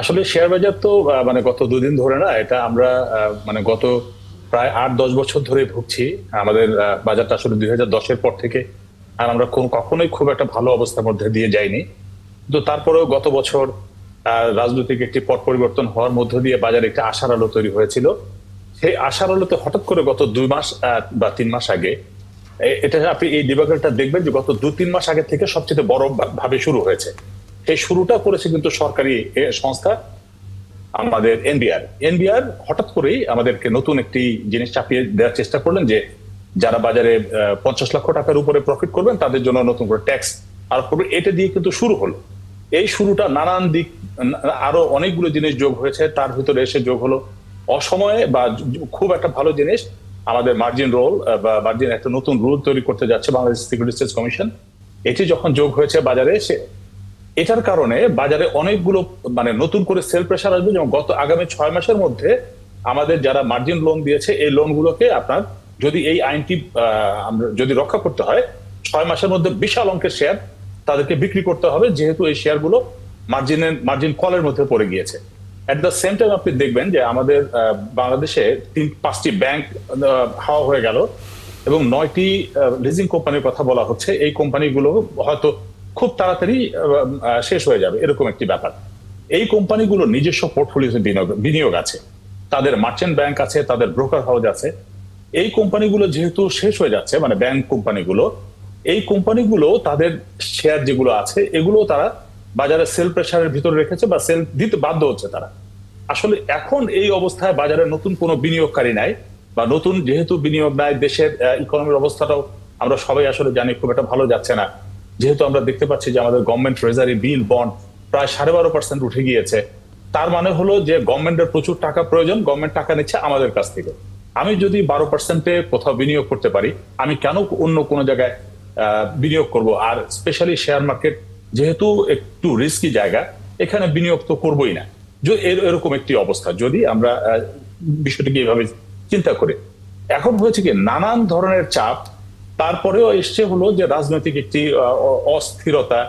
আসলে শেয়ার বাজার তো মানে গত দুদিন ধরে না, এটা আমরা মানে গত প্রায় 8-10 বছর ধরে ভুগছি। আমাদের বাজারটা আসলে 2010-এর পর থেকে আর আমরা কখনোই খুব একটা ভালো অবস্থার মধ্যে দিয়ে যাইনি। কিন্তু তারপরেও গত বছর রাজনৈতিক একটি পট পরিবর্তন হওয়ার মধ্য দিয়ে বাজারে একটা আশার আলো তৈরি হয়েছিল। সেই আশার আলোতে হঠাৎ করে গত 2 মাস বা 3 মাস আগে, এটা আপনি এই ডিবেকলটা দেখবেন যে গত 2-3 মাস আগে থেকে সবচেয়ে বড় ভাবে শুরু হয়েছে। এই শুরুটা করেছে কিন্তু সরকারি সংস্থা আমাদের এনবিআর হঠাৎ করেই আমাদেরকে নতুন একটি জিনিস চাপিয়ে দেওয়ার চেষ্টা করলেন যে যারা বাজারে 50 লক্ষ টাকার উপরে প্রফিট করবেন তাদের জন্য নতুন করে ট্যাক্স আরোপ করবে। এটা দিয়ে কিন্তু শুরু হলো। এই শুরুটা নানান দিক, আরো অনেকগুলো জিনিস যোগ হয়েছে, তার ভিতরে এসে যোগ হলো অসময়ে বা খুব একটা ভালো জিনিস আমাদের মার্জিন রোল বা মার্জিন একটা নতুন রুল তৈরি করতে যাচ্ছে বাংলাদেশ সিকিউরিটিজ কমিশন। এটি যখন যোগ হয়েছে বাজারে, এটার কারণে বাজারে অনেকগুলো মানে নতুন করে সেল প্রেসার আসবে। যেমন গত আগামী 6 মাসের মধ্যে আমাদের যারা মার্জিন লোন দিয়েছে এই লোনগুলোকে আপনার যদি এই আইনটি যদি রক্ষা করতে হয় 6 মাসের মধ্যে বিশাল অঙ্কের শেয়ার তাদেরকে বিক্রি করতে হবে, যেহেতু এই শেয়ারগুলো মার্জিন কলের মধ্যে পড়ে গিয়েছে। এট দ্য সেম টাইম আপনি দেখবেন যে আমাদের বাংলাদেশে 5টি ব্যাংক হাওয়া হয়ে গেল এবং 9টি লিজিং কোম্পানির কথা বলা হচ্ছে। এই কোম্পানিগুলো হয়তো খুব তাড়াতাড়ি শেষ হয়ে যাবে, এরকম একটি ব্যাপার। এই কোম্পানিগুলো নিজস্ব পোর্টফোলিওতে বিনিয়োগ আছে, তাদের মার্চেন্ট ব্যাংক আছে, তাদের ব্রোকার হাউস আছে। এই কোম্পানিগুলো যেহেতু শেষ হয়ে যাচ্ছে, মানে ব্যাংক কোম্পানিগুলো, এই কোম্পানিগুলো তাদের শেয়ার যেগুলো আছে এগুলো তারা বাজারে সেল প্রেসারের ভিতরে রেখেছে বা সেল দিতে বাধ্য হচ্ছে তারা। আসলে এখন এই অবস্থায় বাজারে নতুন কোনো বিনিয়োগকারী নাই বা নতুন যেহেতু বিনিয়োগ নাই, দেশের ইকোনমির অবস্থাটাও আমরা সবাই আসলে জানি খুব একটা ভালো যাচ্ছে না। যেহেতু আমরা দেখতে পাচ্ছি যে আমাদের গভর্নমেন্ট ট্রেজারি বিল বন্ড প্রায় 12.5% উঠে গিয়েছে, তার মানে হলো যে গভর্নমেন্টের প্রচুর টাকা প্রয়োজন, গভর্নমেন্ট টাকা নিচ্ছে আমাদের কাছ থেকে। আমি যদি 12%-এ কোথাও বিনিয়োগ করতে পারি, আমি কেন অন্য কোনো জায়গায় বিনিয়োগ করব? আর স্পেশালি শেয়ার মার্কেট যেহেতু একটু রিস্কি জায়গা, এখানে বিনিয়োগ তো করবোই না। এরকম একটি অবস্থা যদি আমরা বিষয়টিকে এইভাবে চিন্তা করি। এখন হয়েছে কি নানান ধরনের চাপ, তারপরেও এসছে হলো যে রাজনৈতিক একটি অস্থিরতা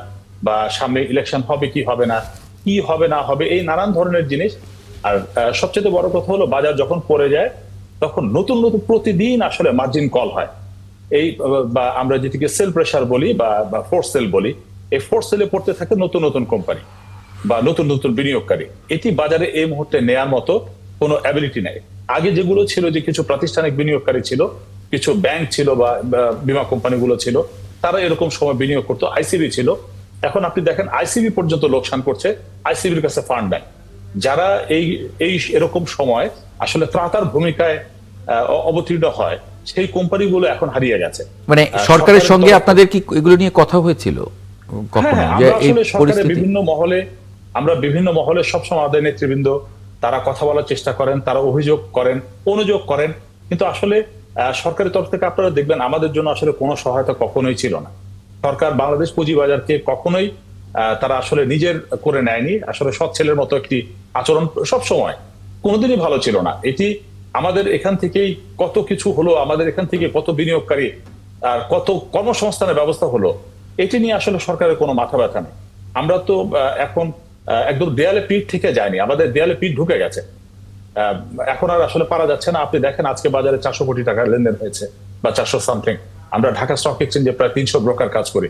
বা সামনে ইলেকশন হবে কি হবে না, কি হবে না হবে, এই নানান ধরনের জিনিস। আর সবচেয়ে বড় কথা হলো বাজার যখন পড়ে যায় তখন নতুন নতুন প্রতিদিন আসলে মার্জিন কল হয়। এই বা আমরা যেটিকে সেল প্রেসার বলি বা ফোর্স সেল বলি, এই ফোর্স সেলে পড়তে থাকে নতুন নতুন কোম্পানি বা নতুন নতুন বিনিয়োগকারী। এটি বাজারে এই মুহূর্তে নেয়ার মতো কোনো অ্যাবিলিটি নেই। আগে যেগুলো ছিল যে কিছু প্রাতিষ্ঠানিক বিনিয়োগকারী ছিল, কিছু ব্যাংক ছিল বা বীমা কোম্পানিগুলো ছিল, তারা এরকম সময় বিনিয়োগ করতো, আইসিবি ছিল। এখন আপনি দেখেন আইসিবি পর্যন্ত লোকসান করছে, আইসিবির কাছে ফান্ড নাই। যারা এই এরকম সময় আসলে ত্রাতার ভূমিকায় অবতীর্ণ হয়, সেই কোম্পানিগুলো এখন হারিয়ে গেছে। মানে সরকারের সঙ্গে আপনাদের কি এগুলো নিয়ে কথা হয়েছিল কখনো? যে এই পরিস্থিতি আমরা বিভিন্ন মহলে সবসময় আমাদের নেতৃবৃন্দ তারা কথা বলার চেষ্টা করেন, তারা অভিযোগ করেন, অনুযোগ করেন, কিন্তু আসলে সরকারের তরফ থেকে আপনারা দেখবেন আমাদের জন্য আসলে কোনো সহায়তা কখনোই ছিল না। সরকার বাংলাদেশ পুঁজিবাজারকে কখনোই তারা আসলে নিজের করে নেয়নি। আসলে সৎ ছেলের মতো একটি আচরণ সবসময় কোনোদিনই ভালো ছিল না। এটি আমাদের এখান থেকেই কত কিছু হলো, আমাদের এখান থেকে কত বিনিয়োগকারী আর কত কর্মসংস্থানের ব্যবস্থা হলো, এটি নিয়ে আসলে সরকারের কোনো মাথা ব্যথা নেই। আমরা তো এখন একদম দেয়ালে পিঠ থেকে যায়নি, আমাদের দেয়ালে পিঠ ঢুকে গেছে। এখন আর আসলে পারা যাচ্ছে না। আপনি দেখেন আজকে বাজারে 400 কোটি টাকার লেনদেন হয়েছে বা 400 সামথিং। আমরা ঢাকা স্টক এক্সচেঞ্জে প্রায় 300 ব্রোকার কাজ করি।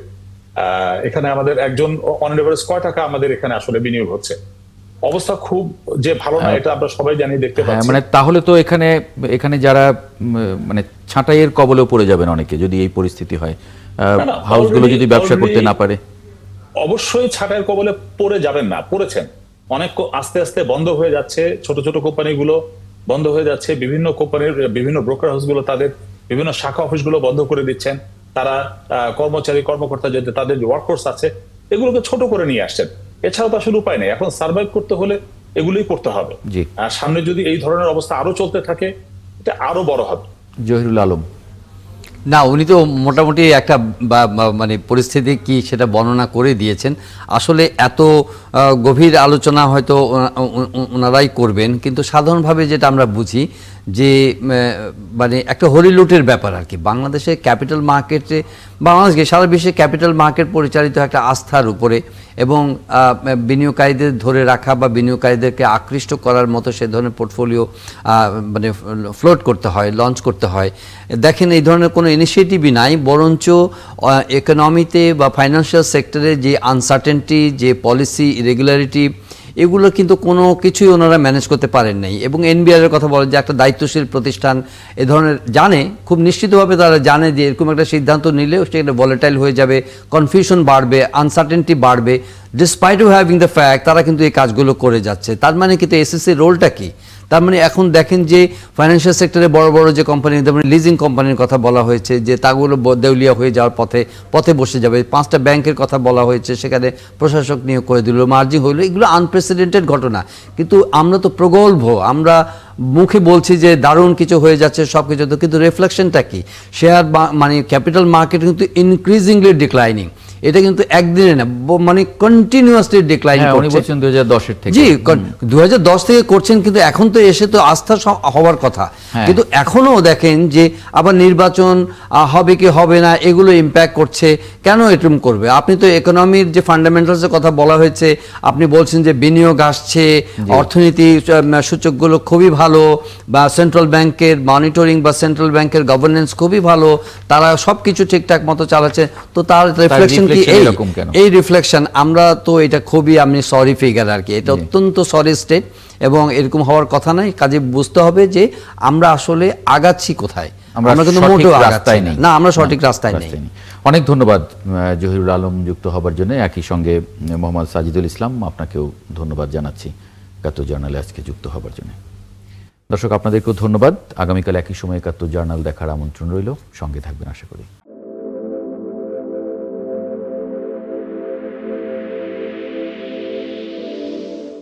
এখানে আমাদের একজন অন এভারেজ কয় টাকা আমাদের এখানে আসলে বিনিয়োগ হচ্ছে। অবস্থা খুব যে ভালো না এটা আমরা সবাই জানি, দেখতে পাচ্ছি। মানে তাহলে তো এখানে যারা মানে ছাঁটাইয়ের কবলেও পড়ে যাবেন অনেকে যদি এই পরিস্থিতি হয়, হাউসগুলো যদি ব্যবসা করতে না পারে। অবশ্যই ছাঁটাইয়ের কবলে পড়ে যাবেন না, পড়েছেন। অনেক আস্তে আস্তে বন্ধ হয়ে যাচ্ছে, ছোট ছোট কোম্পানিগুলো বন্ধ হয়ে যাচ্ছে। বিভিন্ন কোম্পানির বিভিন্ন ব্রোকার হাউসগুলো তাদের বিভিন্ন শাখা অফিসগুলো বন্ধ করে দিচ্ছেন। তারা কর্মকর্তা যেতে তাদের যে ওয়ার্কফোর্স আছে এগুলোকে ছোট করে নিয়ে আসছেন। এছাড়া তো আসলে উপায় নেই। এখন সার্ভাইভ করতে হলে এগুলোই করতে হবে। আর সামনে যদি এই ধরনের অবস্থা আরো চলতে থাকে এটা আরো বড় হবে। জহিরুল আলম, না উনি তো মোটামুটি একটা মানে পরিস্থিতি কি সেটা বর্ণনা করে দিয়েছেন। আসলে এত গভীর আলোচনা হয়তো ওনারাই করবেন, কিন্তু সাধারণভাবে যেটা আমরা বুঝি যে মানে একটা হরিলুটের ব্যাপার আর কি। বাংলাদেশে ক্যাপিটাল মার্কেটে, বাংলাদেশকে সারা বিশ্বে ক্যাপিটাল মার্কেট পরিচালিত একটা আস্থার উপরে এবং বিনিয়োগকারীদের ধরে রাখা বা বিনিয়োগকারীদেরকে আকৃষ্ট করার মতো সে ধরনের পোর্টফোলিও মানে ফ্লোট করতে হয়, লঞ্চ করতে হয়। দেখেন এই ধরনের কোনো ইনিশিয়েটিভই নাই, বরঞ্চ ইকোনমিতে বা ফাইন্যান্সিয়াল সেক্টরে যে আনসার্টেনটি, যে পলিসি ইরেগুলারিটি, এগুলো কিন্তু কোনো কিছুই ওনারা ম্যানেজ করতে পারেন নাই। এবং এনবিআর এর কথা বলে যে একটা দায়িত্বশীল প্রতিষ্ঠান এ ধরনের জানে, খুব নিশ্চিতভাবে তারা জানে যে এরকম একটা সিদ্ধান্ত নিলেও সেটা ভলেটাইল হয়ে যাবে, কনফিউশন বাড়বে, আনসার্টেনটি বাড়বে। Despite of having the fact তারা কিন্তু এই কাজগুলো করে যাচ্ছে। তার মানে কিন্তু এসএসসির রোলটা কি? তার মানে এখন দেখেন যে ফাইন্যান্সিয়াল সেক্টরে বড় বড় যে কোম্পানি, যেমন লিজিং কোম্পানির কথা বলা হয়েছে যে তাগুলো দেউলিয়া হয়ে যাওয়ার পথে বসে যাবে, 5টা ব্যাংকের কথা বলা হয়েছে, সেখানে প্রশাসক নিয়োগ করে দিল, মার্জিং হইল, এগুলো আনপ্রেসিডেন্টেড ঘটনা। কিন্তু আমরা তো প্রগল্ভ, আমরা মুখে বলছি যে দারুণ কিছু হয়ে যাচ্ছে সব কিছু, তো কিন্তু রিফ্লেকশনটা কি? শেয়ার মানে ক্যাপিটাল মার্কেট কিন্তু ইনক্রিজিংলি ডিক্লাইনিং। এটা কিন্তু একদিনে না, মানে কন্টিনিউয়াসলি ডিক্লাইন করছে। 2010 এর থেকে, জি 2010 থেকে করছেন, কিন্তু এখন তো এসে তো আস্থা হওয়ার কথা। কিন্তু এখনো দেখেন যে আবার নির্বাচন হবে কি হবে না, এগুলো ইম্প্যাক্ট করছে। কেন এরকম করবে? আপনি তো ইকোনমির যে ফান্ডামেন্টালসের কথা বলা হয়েছে, আপনি বলছেন যে বিনিয়োগ আসছে, অর্থনীতি সূচকগুলো খুবই ভালো, বা সেন্ট্রাল ব্যাংকের মনিটরিং বা সেন্ট্রাল ব্যাংকের গভর্নেন্স খুবই ভালো, তারা সবকিছু ঠিকঠাক মতো চালাচ্ছে, তো তার রিফ্লেকশন এই রিফ্লেকশন আমরা তো এটা খুবই, আমি সরি ফিগার আর কি, এটা অত্যন্ত সরি স্টেট, এবং এরকম হওয়ার কথা নাই। কাজে বুঝতে হবে যে আমরা আসলে আগাচ্ছি কোথায়, আমরা কিন্তু মোটেও রাস্তায় নেই, না আমরা সঠিক রাস্তায় নেই। অনেক ধন্যবাদ জহিরুল আলম যুক্ত হবার জন্য, একই সঙ্গে মোহাম্মদ সাজিদুল ইসলাম, আপনাকেও ধন্যবাদ জানাচ্ছি একাত্তর জার্নালে আজকে যুক্ত হবার জন্য। দর্শক আপনাদেরকেও ধন্যবাদ। আগামীকাল একই সময় একাত্তর জার্নাল দেখার আমন্ত্রণ রইল, সঙ্গে থাকবেন আশা করি।